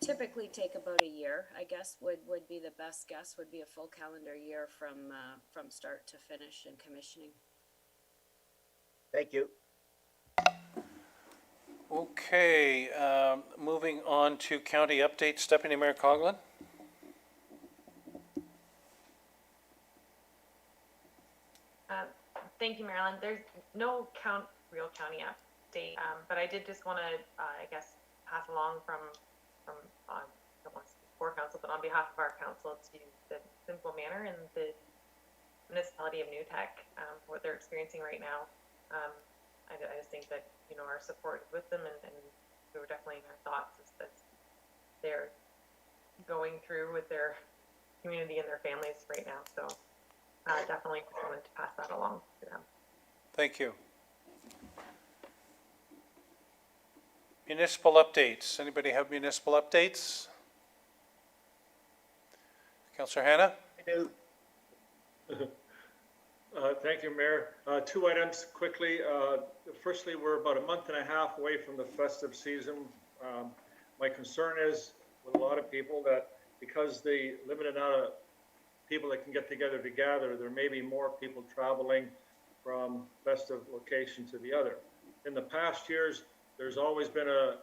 typically take about a year, I guess, would be the best guess, would be a full calendar year from start to finish and commissioning. Thank you. Okay, moving on to county updates. Deputy Mayor Coughlin? Thank you, Marilyn. There's no real county update, but I did just want to, I guess, pass along from I don't want to speak for council, but on behalf of our council to the Simcoe Manor and the municipality of New Tech for what they're experiencing right now. I just think that, our support is with them, and we were definitely in our thoughts as they're going through with their community and their families right now. So definitely just wanted to pass that along to them. Thank you. Municipal updates. Anybody have municipal updates? Councillor Hanna? I do. Thank you, Mayor. 2 items quickly. Firstly, we're about a month and a half away from the festive season. My concern is with a lot of people that because the limited amount of people that can get together to gather, there may be more people traveling from festive location to the other. In the past years, there's always been a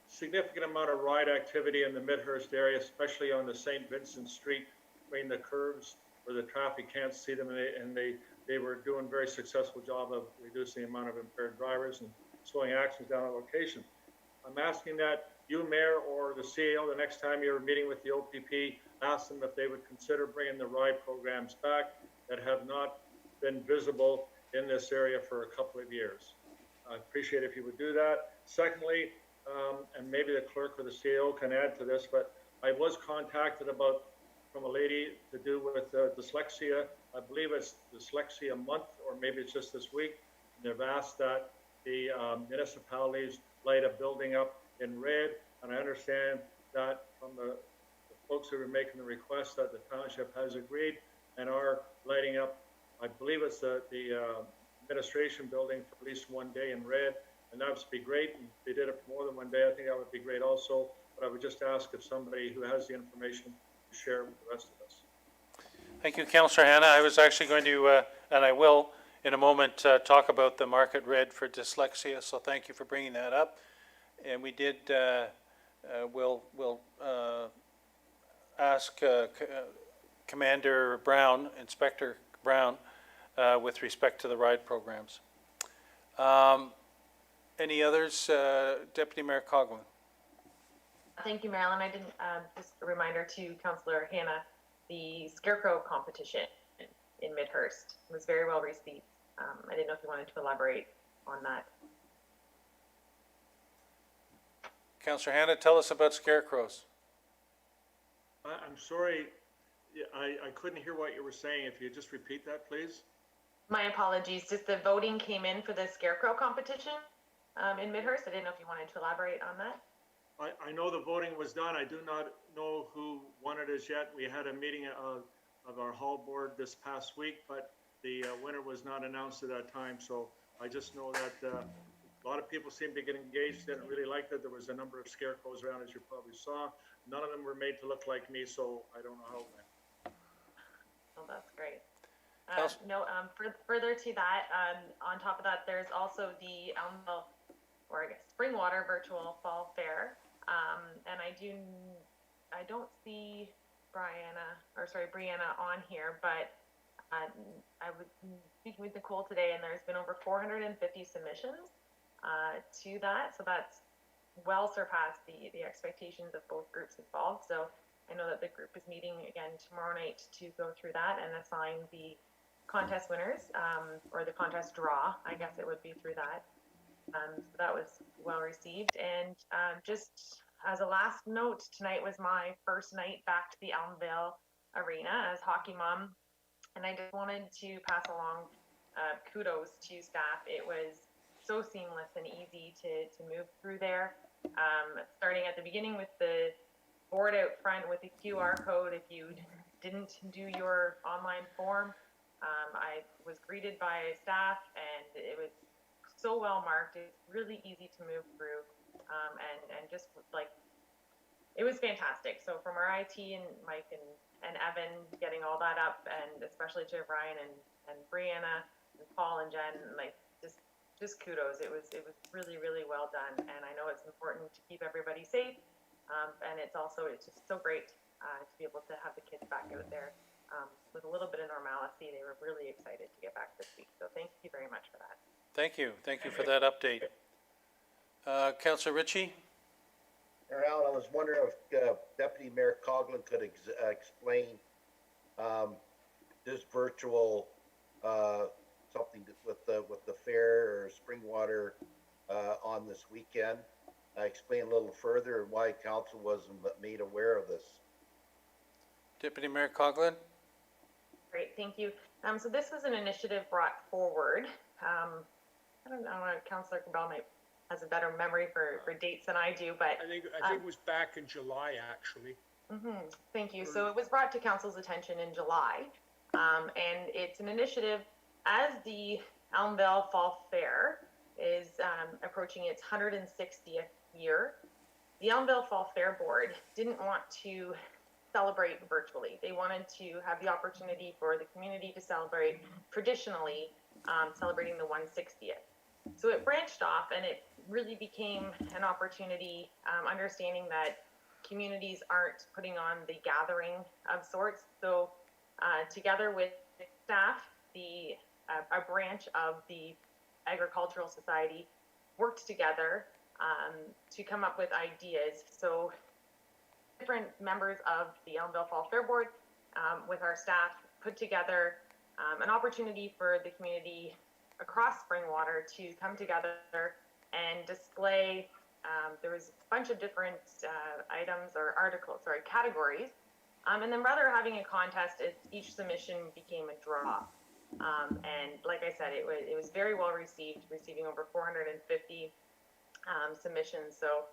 significant amount of ride activity in the Midhurst area, especially on the St. Vincent Street between the curves where the traffic can't see them, and they were doing a very successful job of reducing the amount of impaired drivers and slowing accidents down on location. I'm asking that you, Mayor, or the CEO, the next time you're meeting with the OPP, ask them if they would consider bringing the ride programs back that have not been visible in this area for a couple of years. I appreciate if you would do that. Secondly, and maybe the clerk or the CEO can add to this, but I was contacted from a lady to do with dyslexia. I believe it's Dyslexia Month, or maybe it's just this week. And they've asked that the municipalities light a building up in red, and I understand that from the folks who are making the request that the township has agreed and are lighting up, I believe it's the administration building for at least one day in red, and that would be great. And if they did it for more than one day, I think that would be great also. But I would just ask if somebody who has the information to share with the rest of us. Thank you, Councillor Hanna. I was actually going to, and I will in a moment, talk about the market red for dyslexia, so thank you for bringing that up. And we did, we'll ask Commander Brown, Inspector Brown, with respect to the ride programs. Any others? Deputy Mayor Coughlin. Thank you, Marilyn. I didn't, just a reminder to Councillor Hannah, the Scarecrow competition in Midhurst was very well received. I didn't know if you wanted to elaborate on that. Councillor Hannah, tell us about scarecrows. I'm sorry, I couldn't hear what you were saying. If you just repeat that, please. My apologies. Just the voting came in for the Scarecrow competition in Midhurst. I didn't know if you wanted to elaborate on that. I know the voting was done. I do not know who won it as yet. We had a meeting of our hall board this past week, but the winner was not announced at that time. So I just know that a lot of people seemed to get engaged, didn't really like that. There was a number of scarecrows around, as you probably saw. None of them were made to look like me, so I don't know how it went. Oh, that's great. Further to that, on top of that, there's also the Ellenville, or I guess Springwater Virtual Fall Fair. And I don't see Brianna on here, but I was speaking with Nicole today, and there's been over 450 submissions to that. So that's well surpassed the expectations of both groups involved. So I know that the group is meeting again tomorrow night to go through that and assign the contest winners, or the contest draw, I guess it would be through that. So that was well received. And just as a last note, tonight was my first night back to the Ellenville Arena as hockey mom. And I just wanted to pass along kudos to staff. It was so seamless and easy to move through there. Starting at the beginning with the board out front with the QR code. If you didn't do your online form, I was greeted by staff, and it was so well marked. It's really easy to move through, and just like, it was fantastic. So from our IT and Mike and Evan getting all that up, and especially to Ryan and Brianna and Paul and Jen, like just kudos. It was really, really well done. And I know it's important to keep everybody safe. And it's just so great to be able to have the kids back out there with a little bit of normalcy. They were really excited to get back this week. So thank you very much for that. Thank you. Thank you for that update. Councillor Ritchie? Mayor Allen, I was wondering if Deputy Mayor Coughlin could explain this virtual something with the fair or Springwater on this weekend. Explain a little further why council wasn't made aware of this. Deputy Mayor Coughlin? Great, thank you. So this was an initiative brought forward. I don't know, Councillor Cabell has a better memory for dates than I do, but I think it was back in July, actually. Thank you. So it was brought to council's attention in July, and it's an initiative as the Ellenville Fall Fair is approaching its 160th year. The Ellenville Fall Fair Board didn't want to celebrate virtually. They wanted to have the opportunity for the community to celebrate traditionally, celebrating the 160th. So it branched off, and it really became an opportunity, understanding that communities aren't putting on the gathering of sorts. So together with staff, a branch of the Agricultural Society worked together to come up with ideas. So different members of the Ellenville Fall Fair Board with our staff put together an opportunity for the community across Springwater to come together and display. There was a bunch of different items or categories. And then rather having a contest, each submission became a draw. And like I said, it was very well received, receiving over 450 submissions. So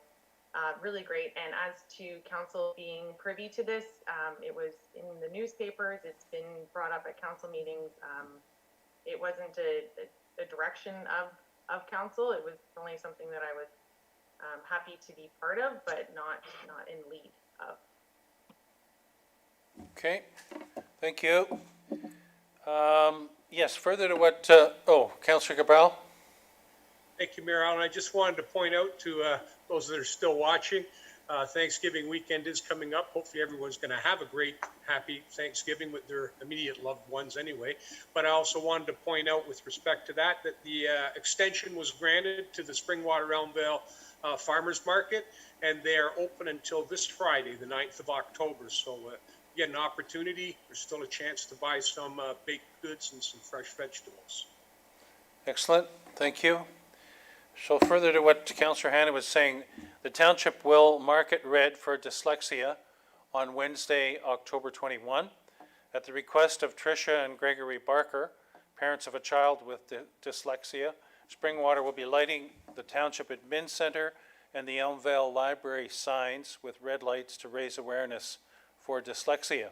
really great. And as to council being privy to this, it was in the newspapers. It's been brought up at council meetings. It wasn't a direction of council. It was only something that I was happy to be part of, but not in lead of. Okay, thank you. Yes, further to what, Councillor Cabral? Thank you, Mayor Allen. I just wanted to point out to those that are still watching Thanksgiving weekend is coming up. Hopefully everyone's going to have a great, happy Thanksgiving with their immediate loved ones anyway. But I also wanted to point out with respect to that the extension was granted to the Springwater Ellenville Farmers Market, and they are open until this Friday, the 9th of October. So again, an opportunity. There's still a chance to buy some baked goods and some fresh vegetables. Excellent, thank you. So further to what Councillor Hanna was saying, the township will market red for dyslexia on Wednesday, October 21. At the request of Tricia and Gregory Barker, parents of a child with dyslexia, Springwater will be lighting the Township Admin Center and the Ellenville Library signs with red lights to raise awareness for dyslexia.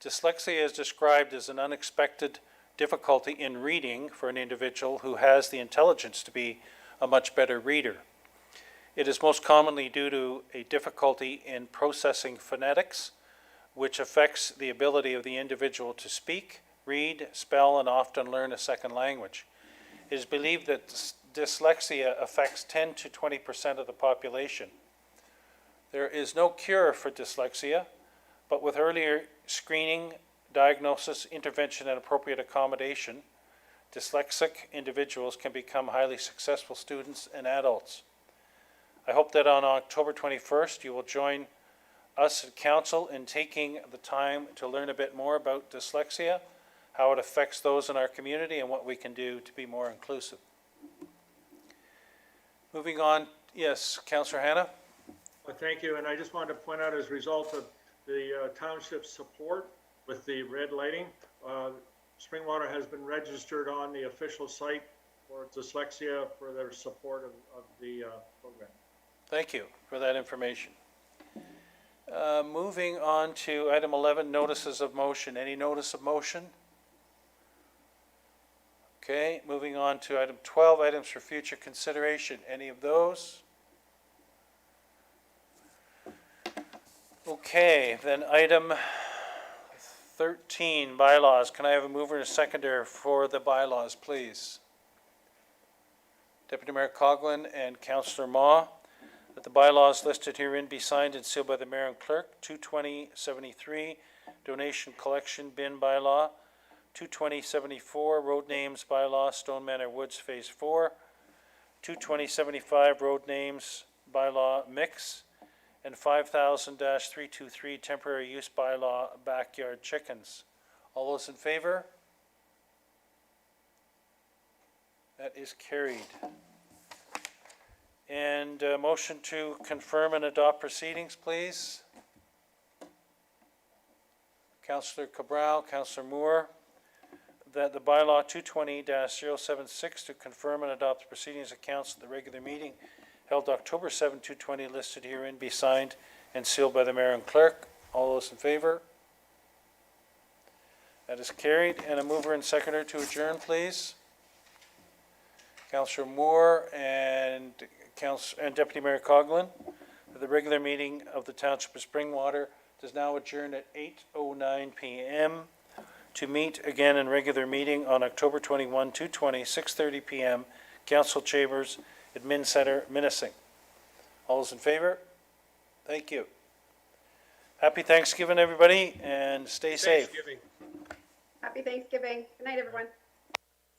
Dyslexia is described as an unexpected difficulty in reading for an individual who has the intelligence to be a much better reader. It is most commonly due to a difficulty in processing phonetics, which affects the ability of the individual to speak, read, spell, and often learn a second language. It is believed that dyslexia affects 10 to 20% of the population. There is no cure for dyslexia, but with earlier screening, diagnosis, intervention, and appropriate accommodation, dyslexic individuals can become highly successful students and adults. I hope that on October 21st, you will join us at Council in taking the time to learn a bit more about dyslexia, how it affects those in our community, and what we can do to be more inclusive. Moving on, yes, Councillor Hanna? Thank you, and I just wanted to point out as a result of the township's support with the red lighting, Springwater has been registered on the official site for dyslexia for their support of the program. Thank you for that information. Moving on to item 11, notices of motion. Any notice of motion? Okay, moving on to item 12, items for future consideration. Any of those? Okay, then item 13, bylaws. Can I have a mover and a seconder for the bylaws, please? Deputy Mayor Coughlin and Councillor Maw, that the bylaws listed herein be signed and sealed by the Mayor and Clerk. 22073, donation collection bin bylaw. 22074, road names bylaw, Stone Manor Woods Phase 4. 22075, road names bylaw mix. And 5000-323, temporary use bylaw, backyard chickens. All those in favor? That is carried. And motion to confirm and adopt proceedings, please. Councillor Cabral, Councillor Moore, that the bylaw 220-076 to confirm and adopt the proceedings of council at the regular meeting held October 7, 2020, listed herein, be signed and sealed by the Mayor and Clerk. All those in favor? That is carried. And a mover and seconder to adjourn, please. Councillor Moore and Deputy Mayor Coughlin. The regular meeting of the Township of Springwater does now adjourn at 8:09 p.m. to meet again in regular meeting on October 21, 2020, 6:30 p.m. Council Chambers, Admin Center, Munising. All those in favor? Thank you. Happy Thanksgiving, everybody, and stay safe. Thanksgiving. Happy Thanksgiving. Good night, everyone.